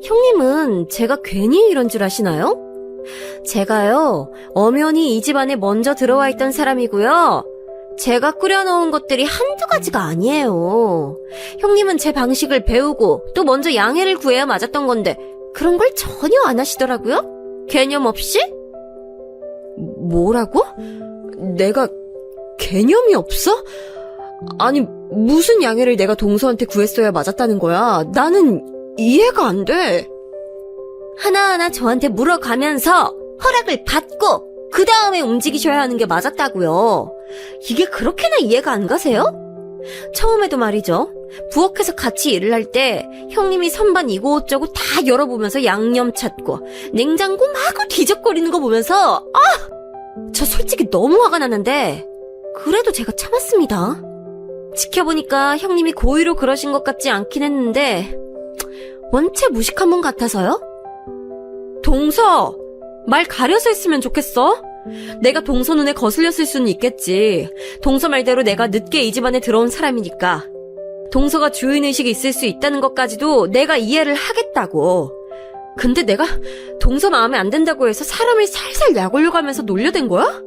형님은 제가 괜히 이런 줄 아시나요? 제가요, 엄연히 이 집안에 먼저 들어와 있던 사람이고요. 제가 끓여놓은 것들이 한두 가지가 아니에요. 형님은 제 방식을 배우고 또 먼저 양해를 구해야 맞았던 건데 그런 걸 전혀 안 하시더라고요? 개념 없이? 뭐라고? 내가 개념이 없어? 아니, 무슨 양해를 내가 동서한테 구했어야 맞았다는 거야? 나는 이해가 안 돼. 하나하나 저한테 물어가면서 허락을 받고 그 다음에 움직이셔야 하는 게 맞았다고요. 이게 그렇게나 이해가 안 가세요? 처음에도 말이죠. 부엌에서 같이 일을 할 때 형님이 선반 이곳저곳 다 열어보면서 양념 찾고 냉장고 마구 뒤적거리는 거 보면서 저 솔직히 너무 화가 나는데 그래도 제가 참았습니다. 지켜보니까 형님이 고의로 그러신 것 같지 않긴 했는데 원체 무식한 분 같아서요? 동서! 말 가려서 했으면 좋겠어? 내가 동서 눈에 거슬렸을 수는 있겠지. 동서 말대로 내가 늦게 이 집안에 들어온 사람이니까. 동서가 주인의식이 있을 수 있다는 것까지도 내가 이해를 하겠다고. 근데 내가 동서 마음에 안 든다고 해서 사람을 살살 약올려가면서 놀려댄 거야?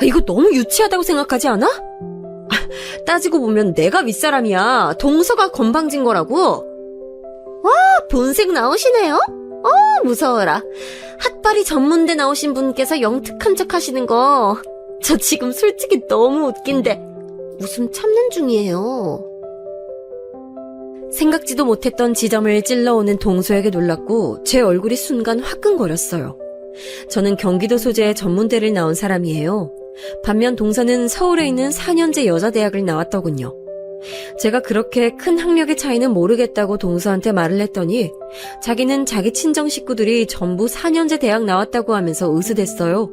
이거 너무 유치하다고 생각하지 않아? 따지고 보면 내가 윗사람이야. 동서가 건방진 거라고. 와, 본색 나오시네요? 무서워라. 핫바리 전문대 나오신 분께서 영특한 척 하시는 거. 저 지금 솔직히 너무 웃긴데 웃음 참는 중이에요. 생각지도 못했던 지점을 찔러오는 동서에게 놀랐고 제 얼굴이 순간 화끈거렸어요. 저는 경기도 소재의 전문대를 나온 사람이에요. 반면 동서는 서울에 있는 4년제 여자대학을 나왔더군요. 제가 그렇게 큰 학력의 차이는 모르겠다고 동서한테 말을 했더니 자기는 자기 친정 식구들이 전부 4년제 대학 나왔다고 하면서 으스댔어요.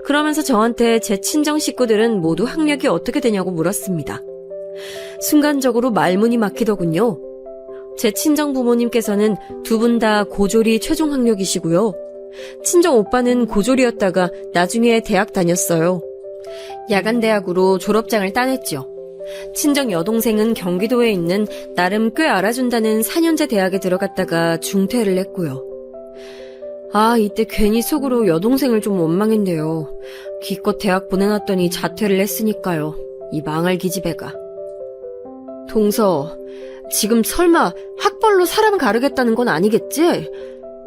그러면서 저한테 제 친정 식구들은 모두 학력이 어떻게 되냐고 물었습니다. 순간적으로 말문이 막히더군요. 제 친정 부모님께서는 두 분 다 고졸이 최종 학력이시고요. 친정 오빠는 고졸이었다가 나중에 대학 다녔어요. 야간대학으로 졸업장을 따냈죠. 친정 여동생은 경기도에 있는 나름 꽤 알아준다는 4년제 대학에 들어갔다가 중퇴를 했고요. 이때 괜히 속으로 여동생을 좀 원망했네요. 기껏 대학 보내놨더니 자퇴를 했으니까요. 이 망할 기집애가. 동서, 지금 설마 학벌로 사람 가르겠다는 건 아니겠지?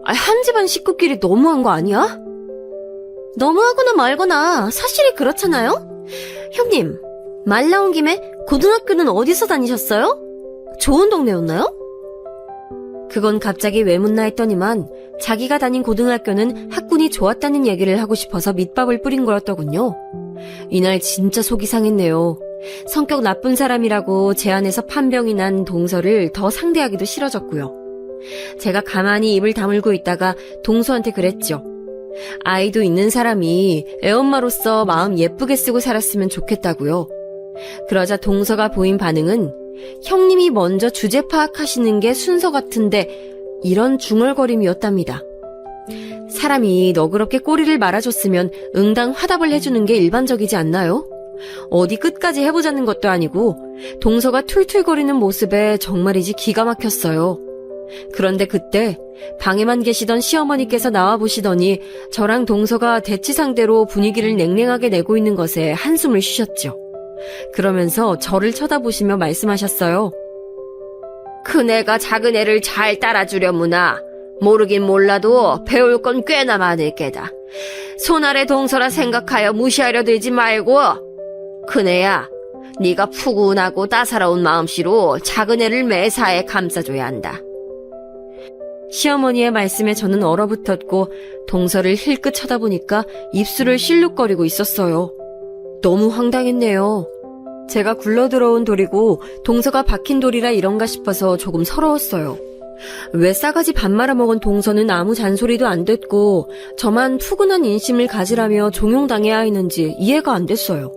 한 집안 식구끼리 너무한 거 아니야? 너무하거나 말거나 사실이 그렇잖아요? 형님, 말 나온 김에 고등학교는 어디서 다니셨어요? 좋은 동네였나요? 그건 갑자기 왜 묻나 했더니만 자기가 다닌 고등학교는 학군이 좋았다는 얘기를 하고 싶어서 밑밥을 뿌린 거였더군요. 이날 진짜 속이 상했네요. 성격 나쁜 사람이라고 제 안에서 판병이 난 동서를 더 상대하기도 싫어졌고요. 제가 가만히 입을 다물고 있다가 동서한테 그랬죠. 아이도 있는 사람이 애엄마로서 마음 예쁘게 쓰고 살았으면 좋겠다고요. 그러자 동서가 보인 반응은 형님이 먼저 주제 파악하시는 게 순서 같은데 이런 중얼거림이었답니다. 사람이 너그럽게 꼬리를 말아줬으면 응당 화답을 해주는 게 일반적이지 않나요? 어디 끝까지 해보자는 것도 아니고 동서가 툴툴거리는 모습에 정말이지 기가 막혔어요. 그런데 그때 방에만 계시던 시어머니께서 나와보시더니 저랑 동서가 대치 상대로 분위기를 냉랭하게 내고 있는 것에 한숨을 쉬셨죠. 그러면서 저를 쳐다보시며 말씀하셨어요. 큰애가 작은애를 잘 따라주려무나 모르긴 몰라도 배울 건 꽤나 많을 게다. 손아래 동서라 생각하여 무시하려 들지 말고 큰애야, 네가 푸근하고 따사로운 마음씨로 작은 애를 매사에 감싸줘야 한다. 시어머니의 말씀에 저는 얼어붙었고 동서를 힐끗 쳐다보니까 입술을 실룩거리고 있었어요. 너무 황당했네요. 제가 굴러들어온 돌이고 동서가 박힌 돌이라 이런가 싶어서 조금 서러웠어요. 왜 싸가지 밥 말아먹은 동서는 아무 잔소리도 안 됐고 저만 푸근한 인심을 가지라며 종용당해야 했는지 이해가 안 됐어요.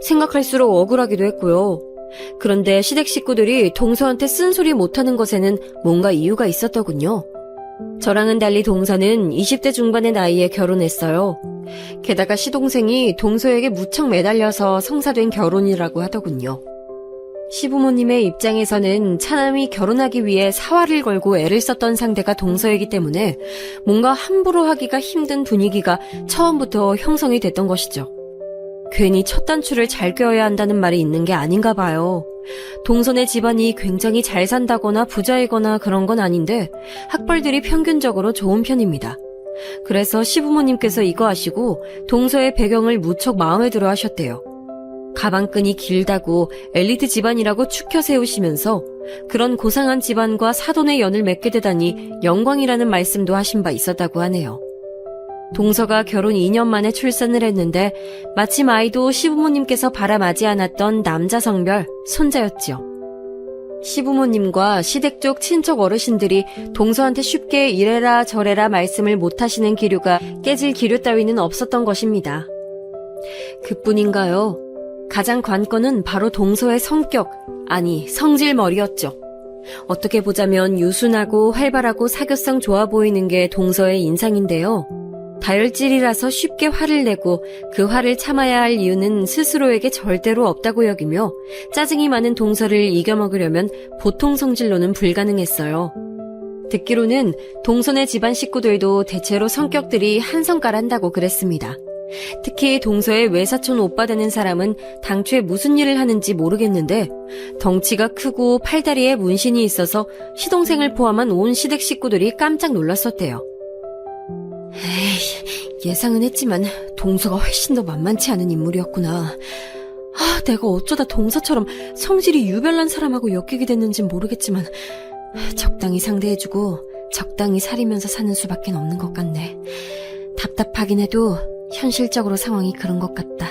생각할수록 억울하기도 했고요. 그런데 시댁 식구들이 동서한테 쓴소리 못하는 것에는 뭔가 이유가 있었더군요. 저랑은 달리 동서는 20대 중반의 나이에 결혼했어요. 게다가 시동생이 동서에게 무척 매달려서 성사된 결혼이라고 하더군요. 시부모님의 입장에서는 차남이 결혼하기 위해 사활을 걸고 애를 썼던 상대가 동서이기 때문에 뭔가 함부로 하기가 힘든 분위기가 처음부터 형성이 됐던 것이죠. 괜히 첫 단추를 잘 껴야 한다는 말이 있는 게 아닌가 봐요. 동서네 집안이 굉장히 잘 산다거나 부자이거나 그런 건 아닌데 학벌들이 평균적으로 좋은 편입니다. 그래서 시부모님께서 이거 아시고 동서의 배경을 무척 마음에 들어 하셨대요. 가방끈이 길다고 엘리트 집안이라고 추켜 세우시면서 그런 고상한 집안과 사돈의 연을 맺게 되다니 영광이라는 말씀도 하신 바 있었다고 하네요. 동서가 결혼 2년 만에 출산을 했는데 마침 아이도 시부모님께서 바라마지 않았던 남자 성별 손자였지요. 시부모님과 시댁 쪽 친척 어르신들이 동서한테 쉽게 이래라 저래라 말씀을 못하시는 기류가 깨질 기류 따위는 없었던 것입니다. 그뿐인가요? 가장 관건은 바로 동서의 성격, 아니 성질머리였죠. 어떻게 보자면 유순하고 활발하고 사교성 좋아 보이는 게 동서의 인상인데요. 다혈질이라서 쉽게 화를 내고 그 화를 참아야 할 이유는 스스로에게 절대로 없다고 여기며 짜증이 많은 동서를 이겨먹으려면 보통 성질로는 불가능했어요. 듣기로는 동서네 집안 식구들도 대체로 성격들이 한성깔한다고 그랬습니다. 특히 동서의 외사촌 오빠 되는 사람은 당초에 무슨 일을 하는지 모르겠는데 덩치가 크고 팔다리에 문신이 있어서 시동생을 포함한 온 시댁 식구들이 깜짝 놀랐었대요. 에이, 예상은 했지만 동서가 훨씬 더 만만치 않은 인물이었구나. 내가 어쩌다 동서처럼 성질이 유별난 사람하고 엮이게 됐는진 모르겠지만 적당히 상대해주고 적당히 사리면서 사는 수밖에 없는 것 같네. 답답하긴 해도 현실적으로 상황이 그런 것 같다.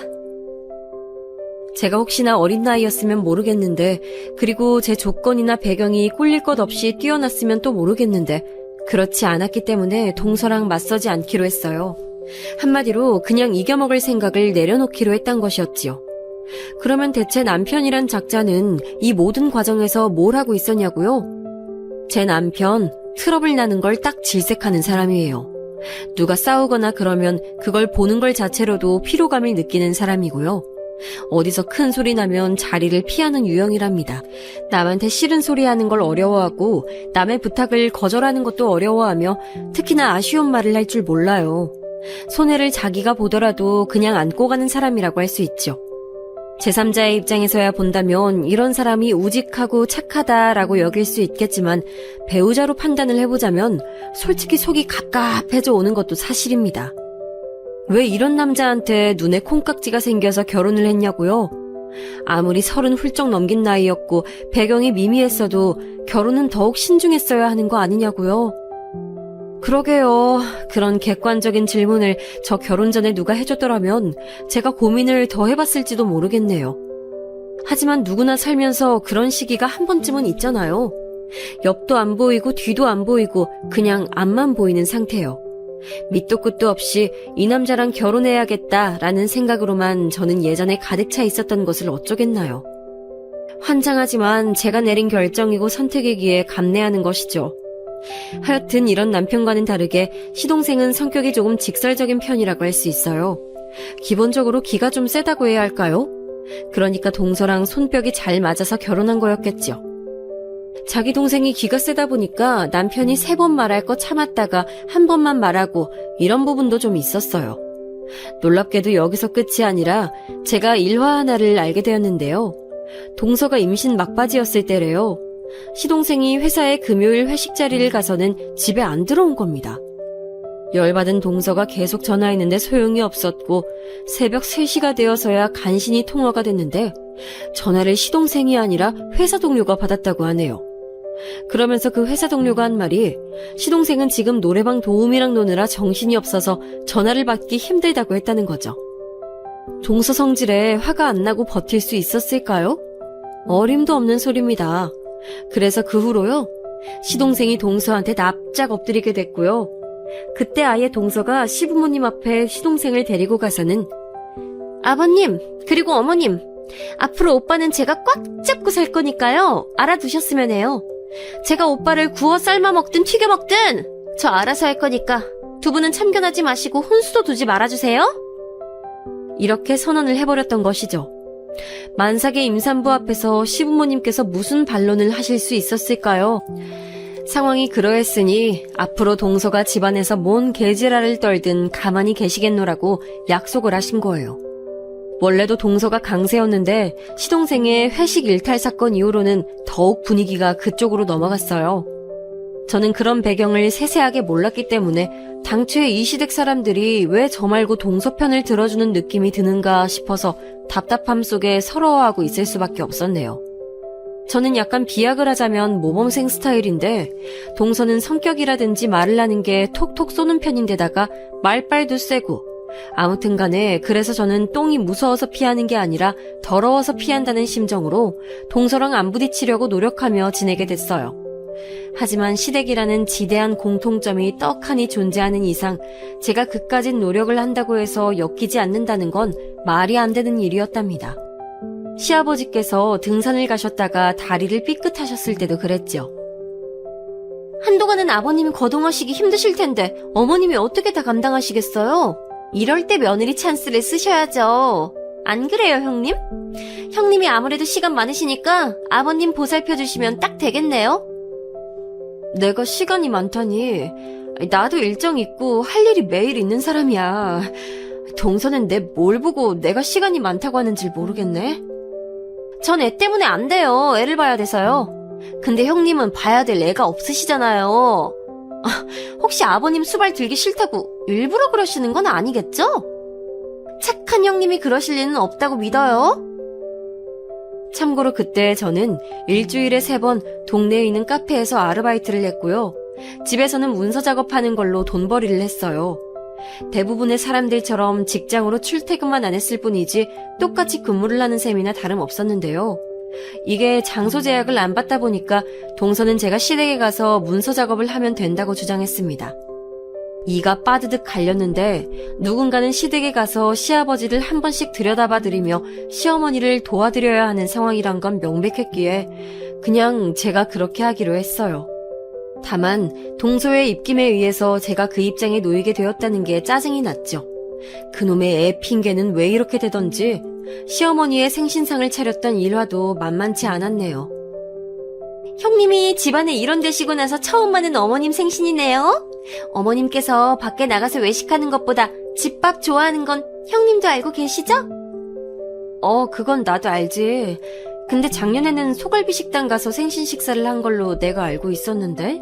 제가 혹시나 어린 나이였으면 모르겠는데 그리고 제 조건이나 배경이 꼴릴 것 없이 뛰어났으면 또 모르겠는데 그렇지 않았기 때문에 동서랑 맞서지 않기로 했어요. 한마디로 그냥 이겨먹을 생각을 내려놓기로 했단 것이었지요. 그러면 대체 남편이란 작자는 이 모든 과정에서 뭘 하고 있었냐고요? 제 남편, 트러블 나는 걸 딱 질색하는 사람이에요. 누가 싸우거나 그러면 그걸 보는 걸 자체로도 피로감을 느끼는 사람이고요. 어디서 큰 소리 나면 자리를 피하는 유형이랍니다. 남한테 싫은 소리 하는 걸 어려워하고 남의 부탁을 거절하는 것도 어려워하며 특히나 아쉬운 말을 할 줄 몰라요. 손해를 자기가 보더라도 그냥 안고 가는 사람이라고 할 수 있죠. 제3자의 입장에서야 본다면 이런 사람이 우직하고 착하다라고 여길 수 있겠지만 배우자로 판단을 해보자면 솔직히 속이 갑갑해져 오는 것도 사실입니다. 왜 이런 남자한테 눈에 콩깍지가 생겨서 결혼을 했냐고요? 아무리 30 훌쩍 넘긴 나이였고 배경이 미미했어도 결혼은 더욱 신중했어야 하는 거 아니냐고요? 그러게요. 그런 객관적인 질문을 저 결혼 전에 누가 해줬더라면 제가 고민을 더 해봤을지도 모르겠네요. 하지만 누구나 살면서 그런 시기가 한 번쯤은 있잖아요. 옆도 안 보이고 뒤도 안 보이고 그냥 앞만 보이는 상태요. 밑도 끝도 없이 이 남자랑 결혼해야겠다라는 생각으로만 저는 예전에 가득 차 있었던 것을 어쩌겠나요. 환장하지만 제가 내린 결정이고 선택이기에 감내하는 것이죠. 하여튼 이런 남편과는 다르게 시동생은 성격이 조금 직설적인 편이라고 할 수 있어요. 기본적으로 기가 좀 세다고 해야 할까요? 그러니까 동서랑 손뼉이 잘 맞아서 결혼한 거였겠죠. 자기 동생이 기가 세다 보니까 남편이 3번 말할 거 참았다가 한 번만 말하고 이런 부분도 좀 있었어요. 놀랍게도 여기서 끝이 아니라 제가 일화 하나를 알게 되었는데요. 동서가 임신 막바지였을 때래요. 시동생이 회사에 금요일 회식 자리를 가서는 집에 안 들어온 겁니다. 열받은 동서가 계속 전화했는데 소용이 없었고 새벽 3시가 되어서야 간신히 통화가 됐는데 전화를 시동생이 아니라 회사 동료가 받았다고 하네요. 그러면서 그 회사 동료가 한 말이 시동생은 지금 노래방 도우미랑 노느라 정신이 없어서 전화를 받기 힘들다고 했다는 거죠. 동서 성질에 화가 안 나고 버틸 수 있었을까요? 어림도 없는 소리입니다. 그래서 그 후로요, 시동생이 동서한테 납작 엎드리게 됐고요. 그때 아예 동서가 시부모님 앞에 시동생을 데리고 가서는 아버님, 그리고 어머님, 앞으로 오빠는 제가 꽉 잡고 살 거니까요. 알아두셨으면 해요. 제가 오빠를 구워 삶아 먹든 튀겨 먹든 저 알아서 할 거니까 두 분은 참견하지 마시고 혼수도 두지 말아주세요. 이렇게 선언을 해버렸던 것이죠. 만삭의 임산부 앞에서 시부모님께서 무슨 반론을 하실 수 있었을까요? 상황이 그러했으니 앞으로 동서가 집안에서 뭔 개지랄을 떨든 가만히 계시겠노라고 약속을 하신 거예요. 원래도 동서가 강세였는데 시동생의 회식 일탈 사건 이후로는 더욱 분위기가 그쪽으로 넘어갔어요. 저는 그런 배경을 세세하게 몰랐기 때문에 당초에 이 시댁 사람들이 왜 저 말고 동서 편을 들어주는 느낌이 드는가 싶어서 답답함 속에 서러워하고 있을 수밖에 없었네요. 저는 약간 비약을 하자면 모범생 스타일인데 동서는 성격이라든지 말을 하는 게 톡톡 쏘는 편인데다가 말빨도 세고 아무튼 간에 그래서 저는 똥이 무서워서 피하는 게 아니라 더러워서 피한다는 심정으로 동서랑 안 부딪히려고 노력하며 지내게 됐어요. 하지만 시댁이라는 지대한 공통점이 떡하니 존재하는 이상 제가 그까진 노력을 한다고 해서 엮이지 않는다는 건 말이 안 되는 일이었답니다. 시아버지께서 등산을 가셨다가 다리를 삐끗하셨을 때도 그랬죠. 한동안은 아버님이 거동하시기 힘드실 텐데 어머님이 어떻게 다 감당하시겠어요? 이럴 때 며느리 찬스를 쓰셔야죠. 안 그래요, 형님? 형님이 아무래도 시간 많으시니까 아버님 보살펴 주시면 딱 되겠네요. 내가 시간이 많다니. 나도 일정 있고 할 일이 매일 있는 사람이야. 동서는 내 뭘 보고 내가 시간이 많다고 하는지 모르겠네. 전 애 때문에 안 돼요. 애를 봐야 돼서요. 근데 형님은 봐야 될 애가 없으시잖아요. 혹시 아버님 수발 들기 싫다고 일부러 그러시는 건 아니겠죠? 착한 형님이 그러실 리는 없다고 믿어요. 참고로 그때 저는 일주일에 3번 동네에 있는 카페에서 아르바이트를 했고요. 집에서는 문서 작업하는 걸로 돈벌이를 했어요. 대부분의 사람들처럼 직장으로 출퇴근만 안 했을 뿐이지 똑같이 근무를 하는 셈이나 다름없었는데요. 이게 장소 제약을 안 받다 보니까 동서는 제가 시댁에 가서 문서 작업을 하면 된다고 주장했습니다. 이가 빠드득 갈렸는데 누군가는 시댁에 가서 시아버지를 한 번씩 들여다봐드리며 시어머니를 도와드려야 하는 상황이란 건 명백했기에 그냥 제가 그렇게 하기로 했어요. 다만 동서의 입김에 의해서 제가 그 입장에 놓이게 되었다는 게 짜증이 났죠. 그놈의 애 핑계는 왜 이렇게 되던지 시어머니의 생신상을 차렸던 일화도 만만치 않았네요. 형님이 집안에 이런 되시고 나서 처음 맞는 어머님 생신이네요. 어머님께서 밖에 나가서 외식하는 것보다 집밥 좋아하는 건 형님도 알고 계시죠? 그건 나도 알지. 근데 작년에는 소갈비 식당 가서 생신 식사를 한 걸로 내가 알고 있었는데?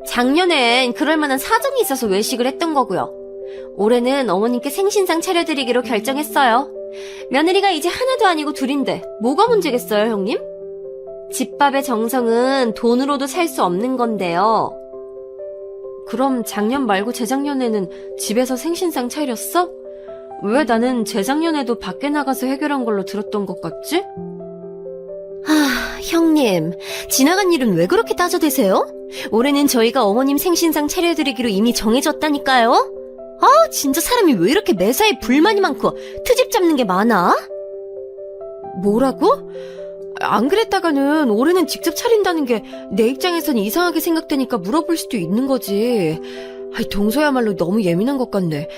작년엔 그럴 만한 사정이 있어서 외식을 했던 거고요. 올해는 어머님께 생신상 차려드리기로 결정했어요. 며느리가 이제 하나도 아니고 둘인데 뭐가 문제겠어요, 형님? 집밥의 정성은 돈으로도 살 수 없는 건데요. 그럼 작년 말고 재작년에는 집에서 생신상 차렸어? 왜 나는 재작년에도 밖에 나가서 해결한 걸로 들었던 것 같지? 형님, 지나간 일은 왜 그렇게 따져대세요? 올해는 저희가 어머님 생신상 차려드리기로 이미 정해졌다니까요? 진짜 사람이 왜 이렇게 매사에 불만이 많고 트집 잡는 게 많아? 뭐라고? 안 그랬다가는 올해는 직접 차린다는 게 내 입장에선 이상하게 생각되니까 물어볼 수도 있는 거지. 동서야말로 너무 예민한 것 같네.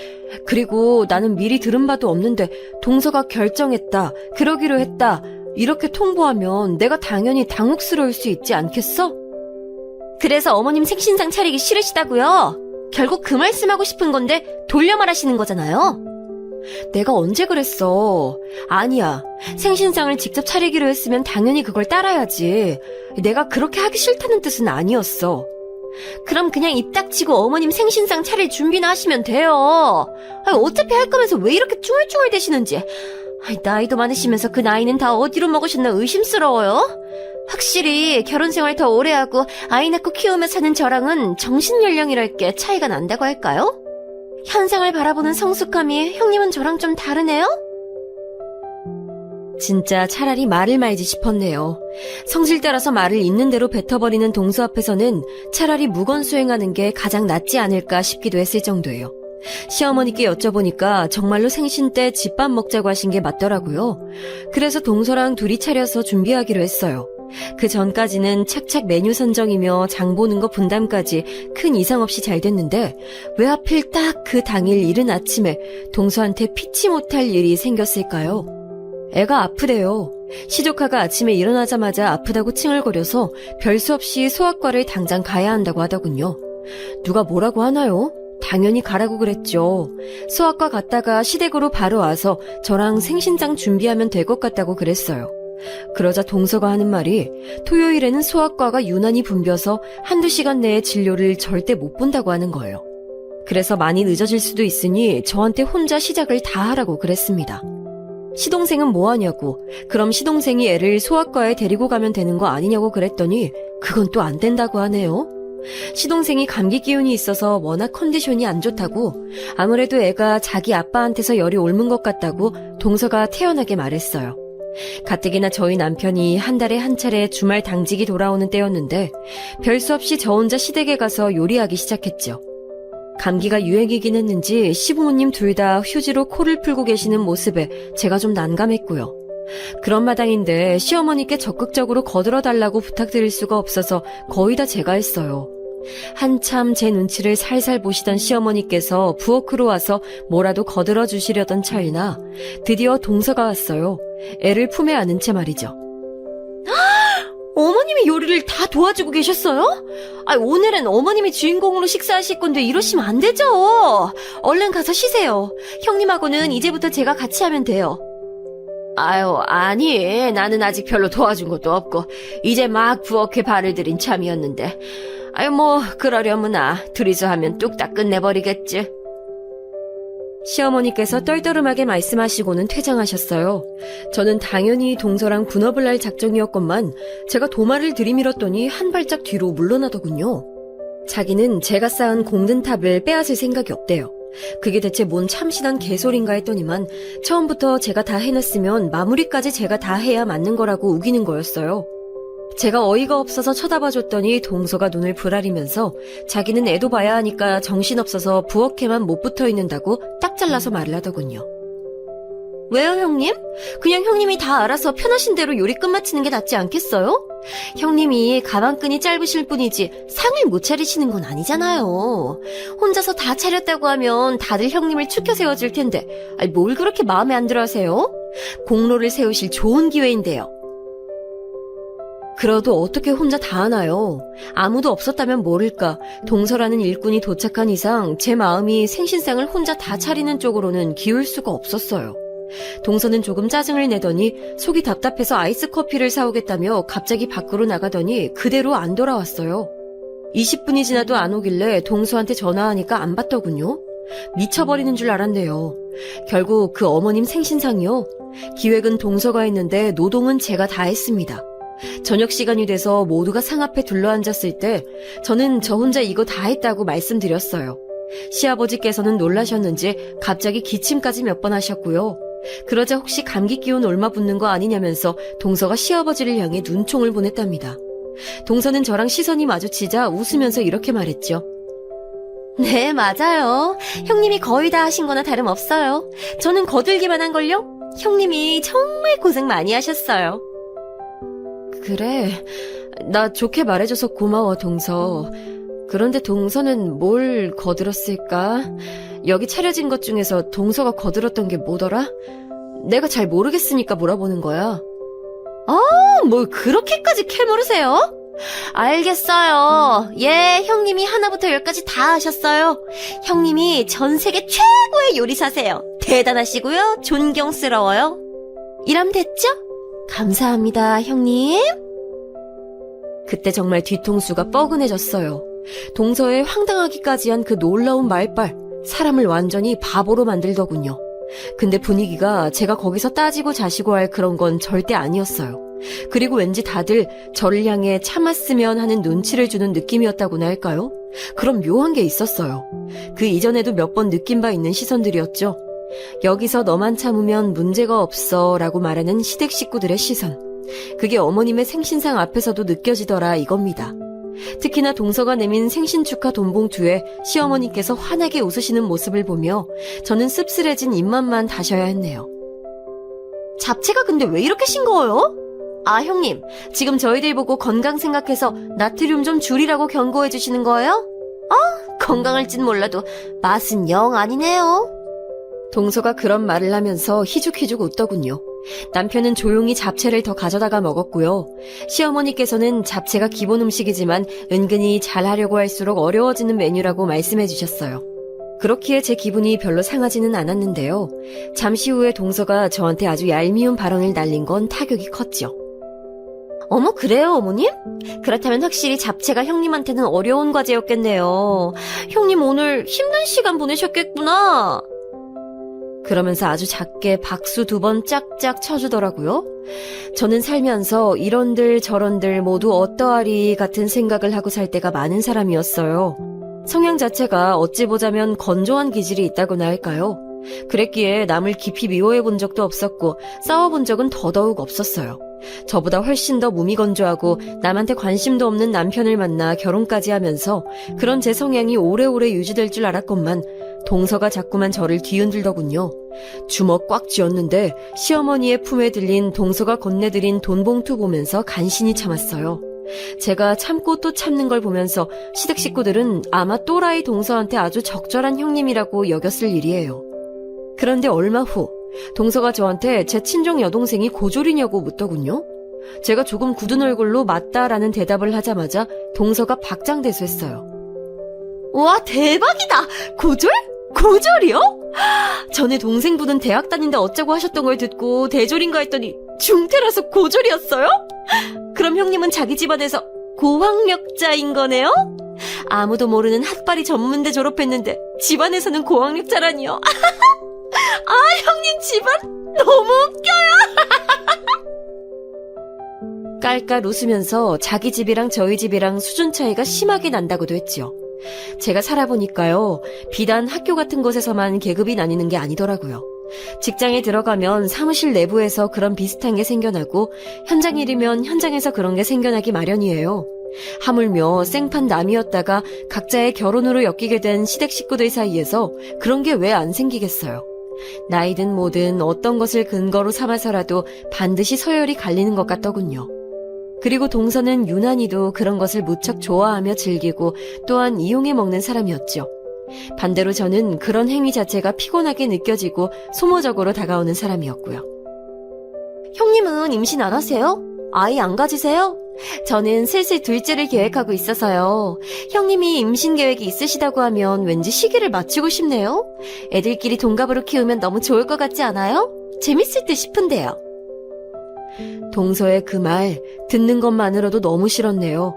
그리고 나는 미리 들은 바도 없는데 동서가 결정했다, 그러기로 했다 이렇게 통보하면 내가 당연히 당혹스러울 수 있지 않겠어? 그래서 어머님 생신상 차리기 싫으시다고요? 결국 그 말씀하고 싶은 건데 돌려 말하시는 거잖아요. 내가 언제 그랬어? 아니야. 생신상을 직접 차리기로 했으면 당연히 그걸 따라야지. 내가 그렇게 하기 싫다는 뜻은 아니었어. 그럼 그냥 입 닥치고 어머님 생신상 차릴 준비나 하시면 돼요. 어차피 할 거면서 왜 이렇게 쭈글쭈글 대시는지. 나이도 많으시면서 그 나이는 다 어디로 먹으셨나 의심스러워요. 확실히 결혼 생활 더 오래 하고 아이 낳고 키우며 사는 저랑은 정신연령이랄 게 차이가 난다고 할까요? 현상을 바라보는 성숙함이 형님은 저랑 좀 다르네요? 진짜 차라리 말을 말지 싶었네요. 성질 따라서 말을 있는 대로 뱉어버리는 동서 앞에서는 차라리 무건수행하는 게 가장 낫지 않을까 싶기도 했을 정도예요. 시어머니께 여쭤보니까 정말로 생신 때 집밥 먹자고 하신 게 맞더라고요. 그래서 동서랑 둘이 차려서 준비하기로 했어요. 그 전까지는 착착 메뉴 선정이며 장 보는 거 분담까지 큰 이상 없이 잘 됐는데 왜 하필 딱 그 당일 이른 아침에 동서한테 피치 못할 일이 생겼을까요? 애가 아프대요. 시조카가 아침에 일어나자마자 아프다고 칭얼거려서 별 수 없이 소아과를 당장 가야 한다고 하더군요. 누가 뭐라고 하나요? 당연히 가라고 그랬죠. 소아과 갔다가 시댁으로 바로 와서 저랑 생신장 준비하면 될 것 같다고 그랬어요. 그러자 동서가 하는 말이 토요일에는 소아과가 유난히 붐벼서 한두 시간 내에 진료를 절대 못 본다고 하는 거예요. 그래서 많이 늦어질 수도 있으니 저한테 혼자 시작을 다 하라고 그랬습니다. 시동생은 뭐 하냐고, 그럼 시동생이 애를 소아과에 데리고 가면 되는 거 아니냐고 그랬더니 그건 또 안 된다고 하네요. 시동생이 감기 기운이 있어서 워낙 컨디션이 안 좋다고, 아무래도 애가 자기 아빠한테서 열이 옮은 것 같다고 동서가 태연하게 말했어요. 가뜩이나 저희 남편이 한 달에 한 차례 주말 당직이 돌아오는 때였는데 별 수 없이 저 혼자 시댁에 가서 요리하기 시작했죠. 감기가 유행이긴 했는지 시부모님 둘 다 휴지로 코를 풀고 계시는 모습에 제가 좀 난감했고요. 그런 마당인데 시어머니께 적극적으로 거들어달라고 부탁드릴 수가 없어서 거의 다 제가 했어요. 한참 제 눈치를 살살 보시던 시어머니께서 부엌으로 와서 뭐라도 거들어 주시려던 찰나 드디어 동서가 왔어요. 애를 품에 안은 채 말이죠. 어머님이 요리를 다 도와주고 계셨어요? 오늘은 어머님이 주인공으로 식사하실 건데 이러시면 안 되죠. 얼른 가서 쉬세요. 형님하고는 이제부터 제가 같이 하면 돼요. 아니, 나는 아직 별로 도와준 것도 없고 이제 막 부엌에 발을 들인 참이었는데 그러려무나 둘이서 하면 뚝딱 끝내버리겠지. 시어머니께서 떨떠름하게 말씀하시고는 퇴장하셨어요. 저는 당연히 동서랑 분업을 할 작정이었건만 제가 도마를 들이밀었더니 한 발짝 뒤로 물러나더군요. 자기는 제가 쌓은 공든탑을 빼앗을 생각이 없대요. 그게 대체 뭔 참신한 개소린가 했더니만 처음부터 제가 다 해놨으면 마무리까지 제가 다 해야 맞는 거라고 우기는 거였어요. 제가 어이가 없어서 쳐다봐줬더니 동서가 눈을 부라리면서 자기는 애도 봐야 하니까 정신없어서 부엌에만 못 붙어있는다고 딱 잘라서 말을 하더군요. 왜요, 형님? 그냥 형님이 다 알아서 편하신 대로 요리 끝마치는 게 낫지 않겠어요? 형님이 가방끈이 짧으실 뿐이지 상을 못 차리시는 건 아니잖아요. 혼자서 다 차렸다고 하면 다들 형님을 추켜 세워줄 텐데 뭘 그렇게 마음에 안 들어 하세요? 공로를 세우실 좋은 기회인데요. 그래도 어떻게 혼자 다 하나요? 아무도 없었다면 모를까 동서라는 일꾼이 도착한 이상 제 마음이 생신상을 혼자 다 차리는 쪽으로는 기울 수가 없었어요. 동서는 조금 짜증을 내더니 속이 답답해서 아이스 커피를 사오겠다며 갑자기 밖으로 나가더니 그대로 안 돌아왔어요. 20분이 지나도 안 오길래 동서한테 전화하니까 안 받더군요. 미쳐버리는 줄 알았네요. 결국 그 어머님 생신상이요. 기획은 동서가 했는데 노동은 제가 다 했습니다. 저녁 시간이 돼서 모두가 상 앞에 둘러앉았을 때 저는 저 혼자 이거 다 했다고 말씀드렸어요. 시아버지께서는 놀라셨는지 갑자기 기침까지 몇 번 하셨고요. 그러자 혹시 감기 기운 옮아 붙는 거 아니냐면서 동서가 시아버지를 향해 눈총을 보냈답니다. 동서는 저랑 시선이 마주치자 웃으면서 이렇게 말했죠. 네, 맞아요. 형님이 거의 다 하신 거나 다름없어요. 저는 거들기만 한걸요. 형님이 정말 고생 많이 하셨어요. 그래, 나 좋게 말해줘서 고마워, 동서. 그런데 동서는 뭘 거들었을까? 여기 차려진 것 중에서 동서가 거들었던 게 뭐더라? 내가 잘 모르겠으니까 물어보는 거야. 뭘 그렇게까지 캐모르세요? 알겠어요. 예, 형님이 하나부터 열까지 다 하셨어요. 형님이 전 세계 최고의 요리사세요. 대단하시고요. 존경스러워요. 이러면 됐죠? 감사합니다, 형님. 그때 정말 뒤통수가 뻐근해졌어요. 동서의 황당하기까지 한 그 놀라운 말빨, 사람을 완전히 바보로 만들더군요. 근데 분위기가 제가 거기서 따지고 자시고 할 그런 건 절대 아니었어요. 그리고 왠지 다들 저를 향해 참았으면 하는 눈치를 주는 느낌이었다고나 할까요? 그런 묘한 게 있었어요. 그 이전에도 몇 번 느낀 바 있는 시선들이었죠. 여기서 너만 참으면 문제가 없어 라고 말하는 시댁 식구들의 시선. 그게 어머님의 생신상 앞에서도 느껴지더라 이겁니다. 특히나 동서가 내민 생신 축하 돈봉투에 시어머니께서 환하게 웃으시는 모습을 보며 저는 씁쓸해진 입맛만 다셔야 했네요. 잡채가 근데 왜 이렇게 싱거워요? 아, 형님, 지금 저희들 보고 건강 생각해서 나트륨 좀 줄이라고 경고해 주시는 거예요? 건강할진 몰라도 맛은 영 아니네요. 동서가 그런 말을 하면서 희죽희죽 웃더군요. 남편은 조용히 잡채를 더 가져다가 먹었고요. 시어머니께서는 잡채가 기본 음식이지만 은근히 잘하려고 할수록 어려워지는 메뉴라고 말씀해 주셨어요. 그렇기에 제 기분이 별로 상하지는 않았는데요. 잠시 후에 동서가 저한테 아주 얄미운 발언을 날린 건 타격이 컸죠. 어머, 그래요, 어머님? 그렇다면 확실히 잡채가 형님한테는 어려운 과제였겠네요. 형님 오늘 힘든 시간 보내셨겠구나. 그러면서 아주 작게 박수 2번 짝짝 쳐주더라고요. 저는 살면서 이런들 저런들 모두 어떠하리 같은 생각을 하고 살 때가 많은 사람이었어요. 성향 자체가 어찌 보자면 건조한 기질이 있다고나 할까요? 그랬기에 남을 깊이 미워해 본 적도 없었고 싸워본 적은 더더욱 없었어요. 저보다 훨씬 더 무미건조하고 남한테 관심도 없는 남편을 만나 결혼까지 하면서 그런 제 성향이 오래오래 유지될 줄 알았건만 동서가 자꾸만 저를 뒤흔들더군요. 주먹 꽉 쥐었는데 시어머니의 품에 들린 동서가 건네드린 돈봉투 보면서 간신히 참았어요. 제가 참고 또 참는 걸 보면서 시댁 식구들은 아마 또라이 동서한테 아주 적절한 형님이라고 여겼을 일이에요. 그런데 얼마 후 동서가 저한테 제 친정 여동생이 고졸이냐고 묻더군요. 제가 조금 굳은 얼굴로 맞다라는 대답을 하자마자 동서가 박장대소했어요. 와, 대박이다! 고졸? 고졸이요? 전에 동생분은 대학 다닌다 어쩌고 하셨던 걸 듣고 대졸인가 했더니 중퇴라서 고졸이었어요? 그럼 형님은 자기 집안에서 고학력자인 거네요? 아무도 모르는 핫바리 전문대 졸업했는데 집안에서는 고학력자라니요. 아, 형님 집안 너무 웃겨요. 깔깔 웃으면서 자기 집이랑 저희 집이랑 수준 차이가 심하게 난다고도 했죠. 제가 살아보니까요, 비단 학교 같은 곳에서만 계급이 나뉘는 게 아니더라고요. 직장에 들어가면 사무실 내부에서 그런 비슷한 게 생겨나고 현장 일이면 현장에서 그런 게 생겨나기 마련이에요. 하물며 생판 남이었다가 각자의 결혼으로 엮이게 된 시댁 식구들 사이에서 그런 게 왜 안 생기겠어요. 나이든 뭐든 어떤 것을 근거로 삼아서라도 반드시 서열이 갈리는 것 같더군요. 그리고 동서는 유난히도 그런 것을 무척 좋아하며 즐기고 또한 이용해 먹는 사람이었죠. 반대로 저는 그런 행위 자체가 피곤하게 느껴지고 소모적으로 다가오는 사람이었고요. 형님은 임신 안 하세요? 아이 안 가지세요? 저는 슬슬 둘째를 계획하고 있어서요. 형님이 임신 계획이 있으시다고 하면 왠지 시기를 맞추고 싶네요. 애들끼리 동갑으로 키우면 너무 좋을 것 같지 않아요? 재밌을 듯 싶은데요. 동서의 그 말 듣는 것만으로도 너무 싫었네요.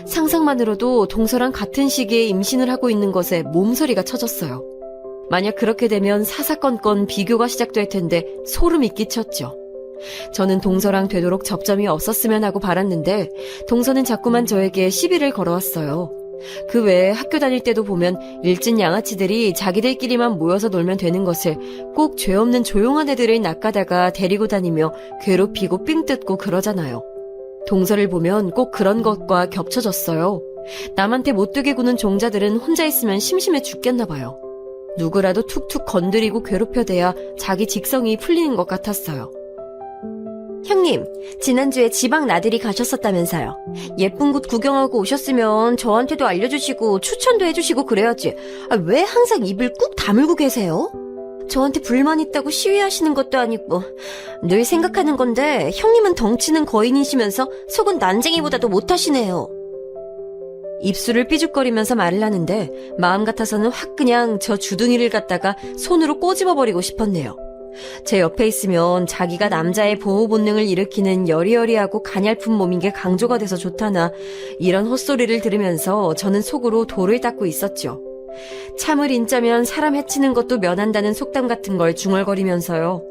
상상만으로도 동서랑 같은 시기에 임신을 하고 있는 것에 몸서리가 쳐졌어요. 만약 그렇게 되면 사사건건 비교가 시작될 텐데 소름이 끼쳤죠. 저는 동서랑 되도록 접점이 없었으면 하고 바랐는데 동서는 자꾸만 저에게 시비를 걸어왔어요. 그 외에 학교 다닐 때도 보면 일진 양아치들이 자기들끼리만 모여서 놀면 되는 것을 꼭 죄 없는 조용한 애들을 낚아다가 데리고 다니며 괴롭히고 삥 뜯고 그러잖아요. 동서를 보면 꼭 그런 것과 겹쳐졌어요. 남한테 못되게 구는 종자들은 혼자 있으면 심심해 죽겠나 봐요. 누구라도 툭툭 건드리고 괴롭혀대야 자기 직성이 풀리는 것 같았어요. 형님, 지난주에 지방 나들이 가셨었다면서요. 예쁜 곳 구경하고 오셨으면 저한테도 알려주시고 추천도 해주시고 그래야지. 왜 항상 입을 꾹 다물고 계세요? 저한테 불만 있다고 시위하시는 것도 아니고 늘 생각하는 건데 형님은 덩치는 거인이시면서 속은 난쟁이보다도 못하시네요. 입술을 삐죽거리면서 말을 하는데 마음 같아서는 확 그냥 저 주둥이를 갖다가 손으로 꼬집어버리고 싶었네요. 제 옆에 있으면 자기가 남자의 보호 본능을 일으키는 여리여리하고 가냘픈 몸인 게 강조가 돼서 좋다나 이런 헛소리를 들으면서 저는 속으로 돌을 닦고 있었죠. 참을 인자면 사람 해치는 것도 면한다는 속담 같은 걸 중얼거리면서요.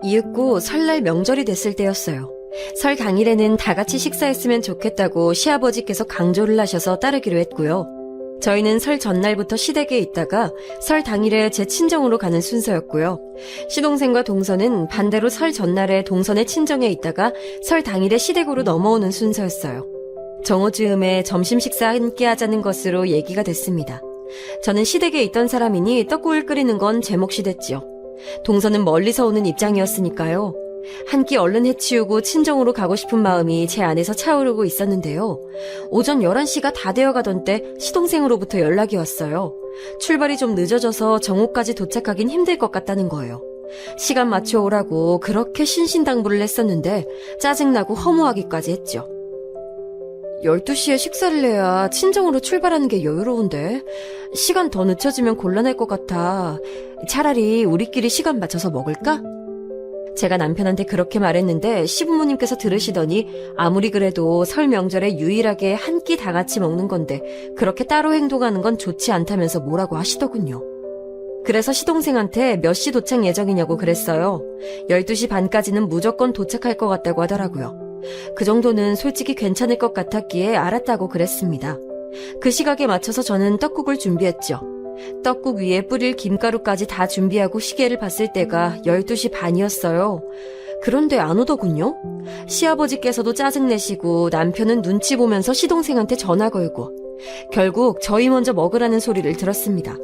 이윽고 설날 명절이 됐을 때였어요. 설 당일에는 다 같이 식사했으면 좋겠다고 시아버지께서 강조를 하셔서 따르기로 했고요. 저희는 설 전날부터 시댁에 있다가 설 당일에 제 친정으로 가는 순서였고요. 시동생과 동서는 반대로 설 전날에 동선의 친정에 있다가 설 당일에 시댁으로 넘어오는 순서였어요. 정오즈음에 점심 식사 함께 하자는 것으로 얘기가 됐습니다. 저는 시댁에 있던 사람이니 떡국을 끓이는 건 제 몫이 됐지요. 동서는 멀리서 오는 입장이었으니까요. 한 끼 얼른 해치우고 친정으로 가고 싶은 마음이 제 안에서 차오르고 있었는데요. 오전 11시가 다 되어가던 때 시동생으로부터 연락이 왔어요. 출발이 좀 늦어져서 정오까지 도착하긴 힘들 것 같다는 거예요. 시간 맞춰 오라고 그렇게 신신당부를 했었는데 짜증나고 허무하기까지 했죠. 12시에 식사를 해야 친정으로 출발하는 게 여유로운데 시간 더 늦춰지면 곤란할 것 같아. 차라리 우리끼리 시간 맞춰서 먹을까? 제가 남편한테 그렇게 말했는데 시부모님께서 들으시더니 아무리 그래도 설 명절에 유일하게 한 끼 다 같이 먹는 건데 그렇게 따로 행동하는 건 좋지 않다면서 뭐라고 하시더군요. 그래서 시동생한테 몇 시 도착 예정이냐고 그랬어요. 12시 반까지는 무조건 도착할 것 같다고 하더라고요. 그 정도는 솔직히 괜찮을 것 같았기에 알았다고 그랬습니다. 그 시각에 맞춰서 저는 떡국을 준비했죠. 떡국 위에 뿌릴 김가루까지 다 준비하고 시계를 봤을 때가 12시 반이었어요. 그런데 안 오더군요. 시아버지께서도 짜증내시고 남편은 눈치 보면서 시동생한테 전화 걸고 결국 저희 먼저 먹으라는 소리를 들었습니다.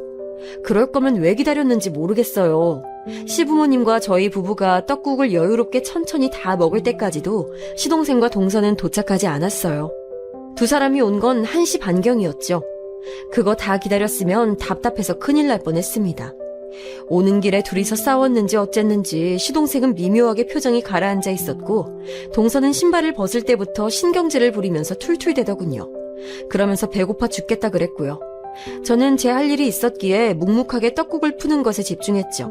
그럴 거면 왜 기다렸는지 모르겠어요. 시부모님과 저희 부부가 떡국을 여유롭게 천천히 다 먹을 때까지도 시동생과 동서는 도착하지 않았어요. 두 사람이 온 건 1시 반경이었죠. 그거 다 기다렸으면 답답해서 큰일 날 뻔했습니다. 오는 길에 둘이서 싸웠는지 어쨌는지 시동생은 미묘하게 표정이 가라앉아 있었고 동서는 신발을 벗을 때부터 신경질을 부리면서 툴툴대더군요. 그러면서 배고파 죽겠다 그랬고요. 저는 제 할 일이 있었기에 묵묵하게 떡국을 푸는 것에 집중했죠.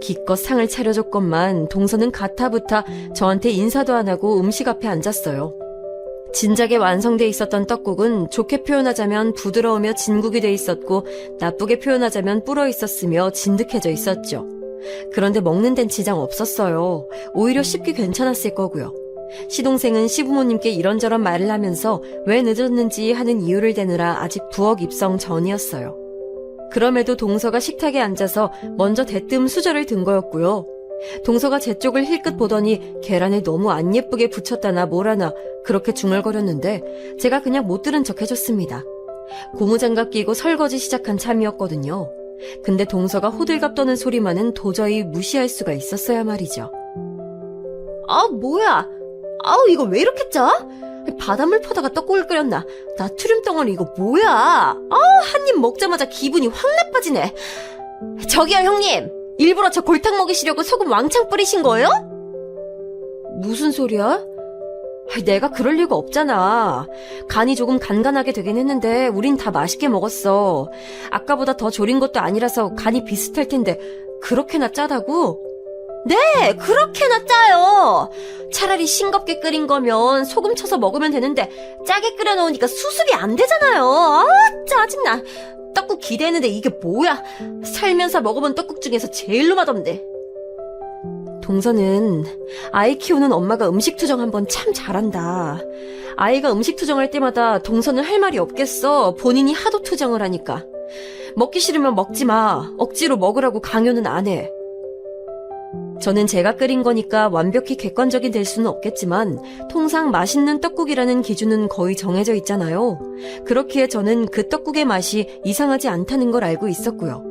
기껏 상을 차려줬건만 동서는 가타부타 저한테 인사도 안 하고 음식 앞에 앉았어요. 진작에 완성돼 있었던 떡국은 좋게 표현하자면 부드러우며 진국이 돼 있었고 나쁘게 표현하자면 불어 있었으며 진득해져 있었죠. 그런데 먹는 데는 지장 없었어요. 오히려 씹기 괜찮았을 거고요. 시동생은 시부모님께 이런저런 말을 하면서 왜 늦었는지 하는 이유를 대느라 아직 부엌 입성 전이었어요. 그럼에도 동서가 식탁에 앉아서 먼저 대뜸 수저를 든 거였고요. 동서가 제 쪽을 힐끗 보더니 계란을 너무 안 예쁘게 붙였다나 뭐라나 그렇게 중얼거렸는데 제가 그냥 못 들은 척 해줬습니다. 고무장갑 끼고 설거지 시작한 참이었거든요. 근데 동서가 호들갑 떠는 소리만은 도저히 무시할 수가 있었어야 말이죠. 아, 뭐야? 아우, 이거 왜 이렇게 짜? 바닷물 퍼다가 떡국을 끓였나? 나트륨 덩어리 이거 뭐야? 한 입 먹자마자 기분이 확 나빠지네. 저기요, 형님. 일부러 저 골탕 먹이시려고 소금 왕창 뿌리신 거예요? 무슨 소리야? 내가 그럴 리가 없잖아. 간이 조금 간간하게 되긴 했는데 우린 다 맛있게 먹었어. 아까보다 더 졸인 것도 아니라서 간이 비슷할 텐데 그렇게나 짜다고? 네, 그렇게나 짜요. 차라리 싱겁게 끓인 거면 소금 쳐서 먹으면 되는데 짜게 끓여 놓으니까 수습이 안 되잖아요. 짜증나. 떡국 기대했는데 이게 뭐야? 살면서 먹어본 떡국 중에서 제일로 맛없네. 동서는 아이 키우는 엄마가 음식 투정 한번 참 잘한다. 아이가 음식 투정할 때마다 동서는 할 말이 없겠어. 본인이 하도 투정을 하니까. 먹기 싫으면 먹지 마. 억지로 먹으라고 강요는 안 해. 저는 제가 끓인 거니까 완벽히 객관적이 될 수는 없겠지만 통상 맛있는 떡국이라는 기준은 거의 정해져 있잖아요. 그렇기에 저는 그 떡국의 맛이 이상하지 않다는 걸 알고 있었고요.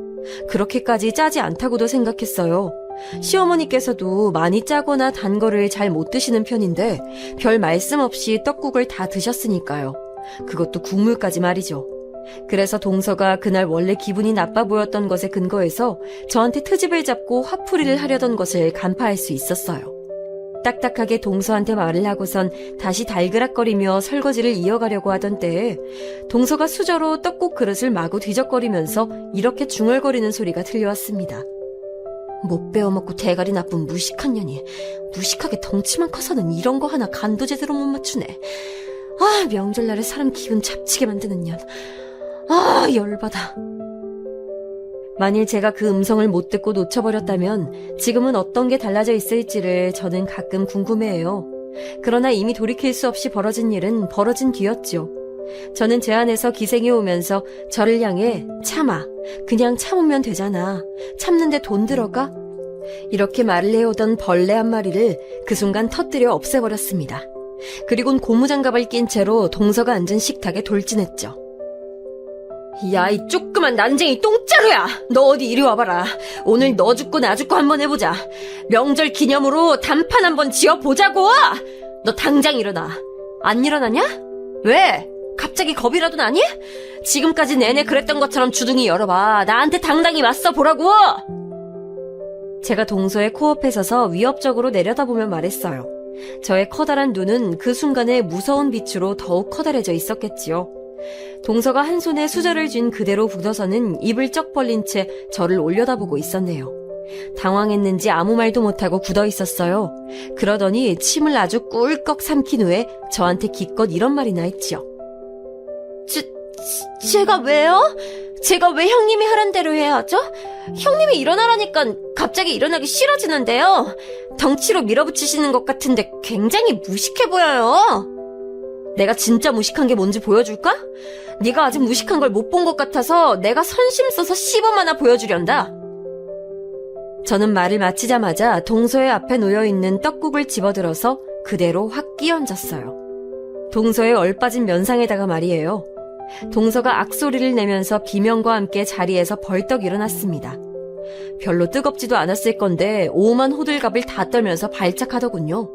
그렇게까지 짜지 않다고도 생각했어요. 시어머니께서도 많이 짜거나 단 거를 잘 못 드시는 편인데 별 말씀 없이 떡국을 다 드셨으니까요. 그것도 국물까지 말이죠. 그래서 동서가 그날 원래 기분이 나빠 보였던 것에 근거해서 저한테 트집을 잡고 화풀이를 하려던 것을 간파할 수 있었어요. 딱딱하게 동서한테 말을 하고선 다시 달그락거리며 설거지를 이어가려고 하던 때에 동서가 수저로 떡국 그릇을 마구 뒤적거리면서 이렇게 중얼거리는 소리가 들려왔습니다. 못 배워먹고 대가리 나쁜 무식한 년이 무식하게 덩치만 커서는 이런 거 하나 간도 제대로 못 맞추네. 아, 명절날에 사람 기분 잡치게 만드는 년. 아, 열받아. 만일 제가 그 음성을 못 듣고 놓쳐버렸다면 지금은 어떤 게 달라져 있을지를 저는 가끔 궁금해해요. 그러나 이미 돌이킬 수 없이 벌어진 일은 벌어진 뒤였죠. 저는 제 안에서 기생이 오면서 저를 향해 참아. 그냥 참으면 되잖아. 참는데 돈 들어가? 이렇게 말을 해오던 벌레 한 마리를 그 순간 터뜨려 없애버렸습니다. 그리곤 고무장갑을 낀 채로 동서가 앉은 식탁에 돌진했죠. 야, 이 조그만 난쟁이 똥자루야! 너 어디 이리 와봐라. 오늘 너 죽고 나 죽고 한번 해보자. 명절 기념으로 단판 한번 지어보자고! 너 당장 일어나. 안 일어나냐? 왜? 갑자기 겁이라도 나니? 지금까지 내내 그랬던 것처럼 주둥이 열어봐. 나한테 당당히 맞서 보라고! 제가 동서의 코앞에 서서 위협적으로 내려다보며 말했어요. 저의 커다란 눈은 그 순간에 무서운 빛으로 더욱 커다래져 있었겠지요. 동서가 한 손에 수저를 쥔 그대로 굳어서는 입을 쩍 벌린 채 저를 올려다보고 있었네요. 당황했는지 아무 말도 못하고 굳어 있었어요. 그러더니 침을 아주 꿀꺽 삼킨 후에 저한테 기껏 이런 말이나 했지요. 제가 왜요? 제가 왜 형님이 하란 대로 해야 하죠? 형님이 일어나라니까 갑자기 일어나기 싫어지는데요. 덩치로 밀어붙이시는 것 같은데 굉장히 무식해 보여요. 내가 진짜 무식한 게 뭔지 보여줄까? 네가 아직 무식한 걸 못 본 것 같아서 내가 선심 써서 시범 하나 보여주련다. 저는 말을 마치자마자 동서의 앞에 놓여있는 떡국을 집어들어서 그대로 확 끼얹었어요. 동서의 얼빠진 면상에다가 말이에요. 동서가 악소리를 내면서 비명과 함께 자리에서 벌떡 일어났습니다. 별로 뜨겁지도 않았을 건데 오만 호들갑을 다 떨면서 발작하더군요.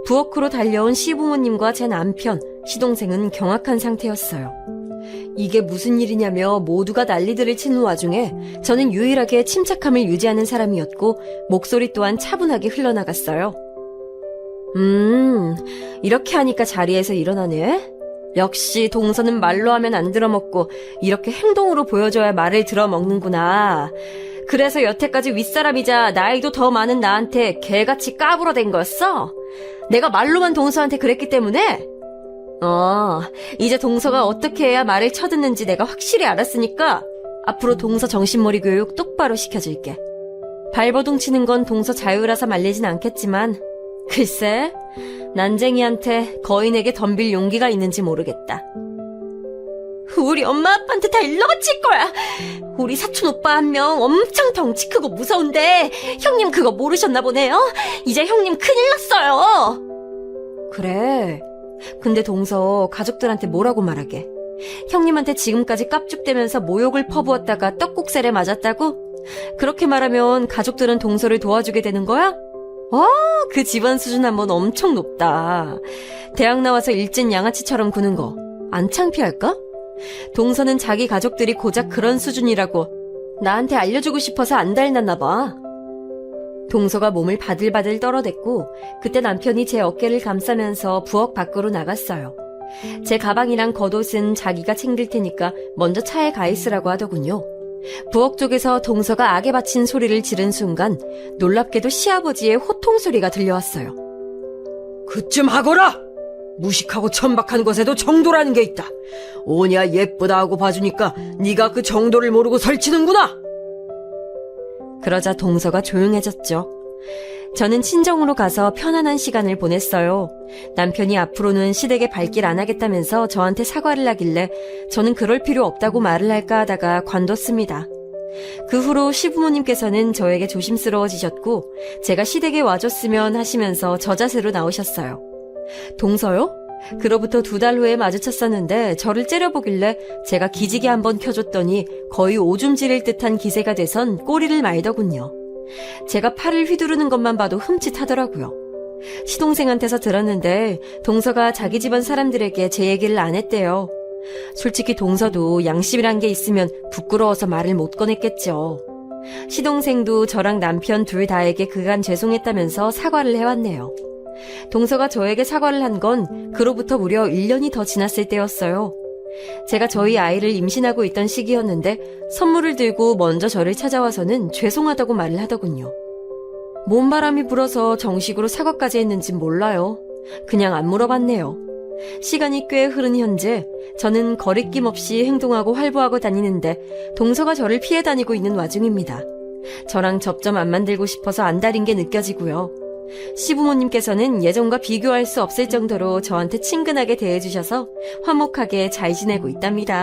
부엌으로 달려온 시부모님과 제 남편, 시동생은 경악한 상태였어요. 이게 무슨 일이냐며 모두가 난리들을 치는 와중에 저는 유일하게 침착함을 유지하는 사람이었고 목소리 또한 차분하게 흘러나갔어요. 이렇게 하니까 자리에서 일어나네. 역시 동서는 말로 하면 안 들어먹고 이렇게 행동으로 보여줘야 말을 들어먹는구나. 그래서 여태까지 윗사람이자 나이도 더 많은 나한테 개같이 까불어댄 거였어? 내가 말로만 동서한테 그랬기 때문에? 이제 동서가 어떻게 해야 말을 쳐듣는지 내가 확실히 알았으니까 앞으로 동서 정신머리 교육 똑바로 시켜줄게. 발버둥 치는 건 동서 자유라서 말리진 않겠지만 글쎄, 난쟁이한테 거인에게 덤빌 용기가 있는지 모르겠다. 우리 엄마 아빠한테 다 일러바칠 거야. 우리 사촌 오빠 한 명 엄청 덩치 크고 무서운데 형님 그거 모르셨나 보네요. 이제 형님 큰일 났어요. 그래. 근데 동서 가족들한테 뭐라고 말하게? 형님한테 지금까지 깝죽대면서 모욕을 퍼부었다가 떡국세례 맞았다고? 그렇게 말하면 가족들은 동서를 도와주게 되는 거야? 그 집안 수준 한번 엄청 높다. 대학 나와서 일진 양아치처럼 구는 거 안 창피할까? 동서는 자기 가족들이 고작 그런 수준이라고 나한테 알려주고 싶어서 안 달났나 봐. 동서가 몸을 바들바들 떨어댔고 그때 남편이 제 어깨를 감싸면서 부엌 밖으로 나갔어요. 제 가방이랑 겉옷은 자기가 챙길 테니까 먼저 차에 가 있으라고 하더군요. 부엌 쪽에서 동서가 악에 바친 소리를 지른 순간 놀랍게도 시아버지의 호통 소리가 들려왔어요. 그쯤 하거라! 무식하고 천박한 것에도 정도라는 게 있다. 오냐 예쁘다 하고 봐주니까 네가 그 정도를 모르고 설치는구나. 그러자 동서가 조용해졌죠. 저는 친정으로 가서 편안한 시간을 보냈어요. 남편이 앞으로는 시댁에 발길 안 하겠다면서 저한테 사과를 하길래 저는 그럴 필요 없다고 말을 할까 하다가 관뒀습니다. 그 후로 시부모님께서는 저에게 조심스러워지셨고 제가 시댁에 와줬으면 하시면서 저자세로 나오셨어요. 동서요? 그로부터 2달 후에 마주쳤었는데 저를 째려보길래 제가 기지개 한번 켜줬더니 거의 오줌 지릴 듯한 기세가 돼선 꼬리를 말더군요. 제가 팔을 휘두르는 것만 봐도 흠칫하더라고요. 시동생한테서 들었는데 동서가 자기 집안 사람들에게 제 얘기를 안 했대요. 솔직히 동서도 양심이란 게 있으면 부끄러워서 말을 못 꺼냈겠죠. 시동생도 저랑 남편 둘 다에게 그간 죄송했다면서 사과를 해왔네요. 동서가 저에게 사과를 한 건 그로부터 무려 1년이 더 지났을 때였어요. 제가 저희 아이를 임신하고 있던 시기였는데 선물을 들고 먼저 저를 찾아와서는 죄송하다고 말을 하더군요. 뭔 바람이 불어서 정식으로 사과까지 했는진 몰라요. 그냥 안 물어봤네요. 시간이 꽤 흐른 현재 저는 거리낌 없이 행동하고 활보하고 다니는데 동서가 저를 피해 다니고 있는 와중입니다. 저랑 접점 안 만들고 싶어서 안달인 게 느껴지고요. 시부모님께서는 예전과 비교할 수 없을 정도로 저한테 친근하게 대해주셔서 화목하게 잘 지내고 있답니다.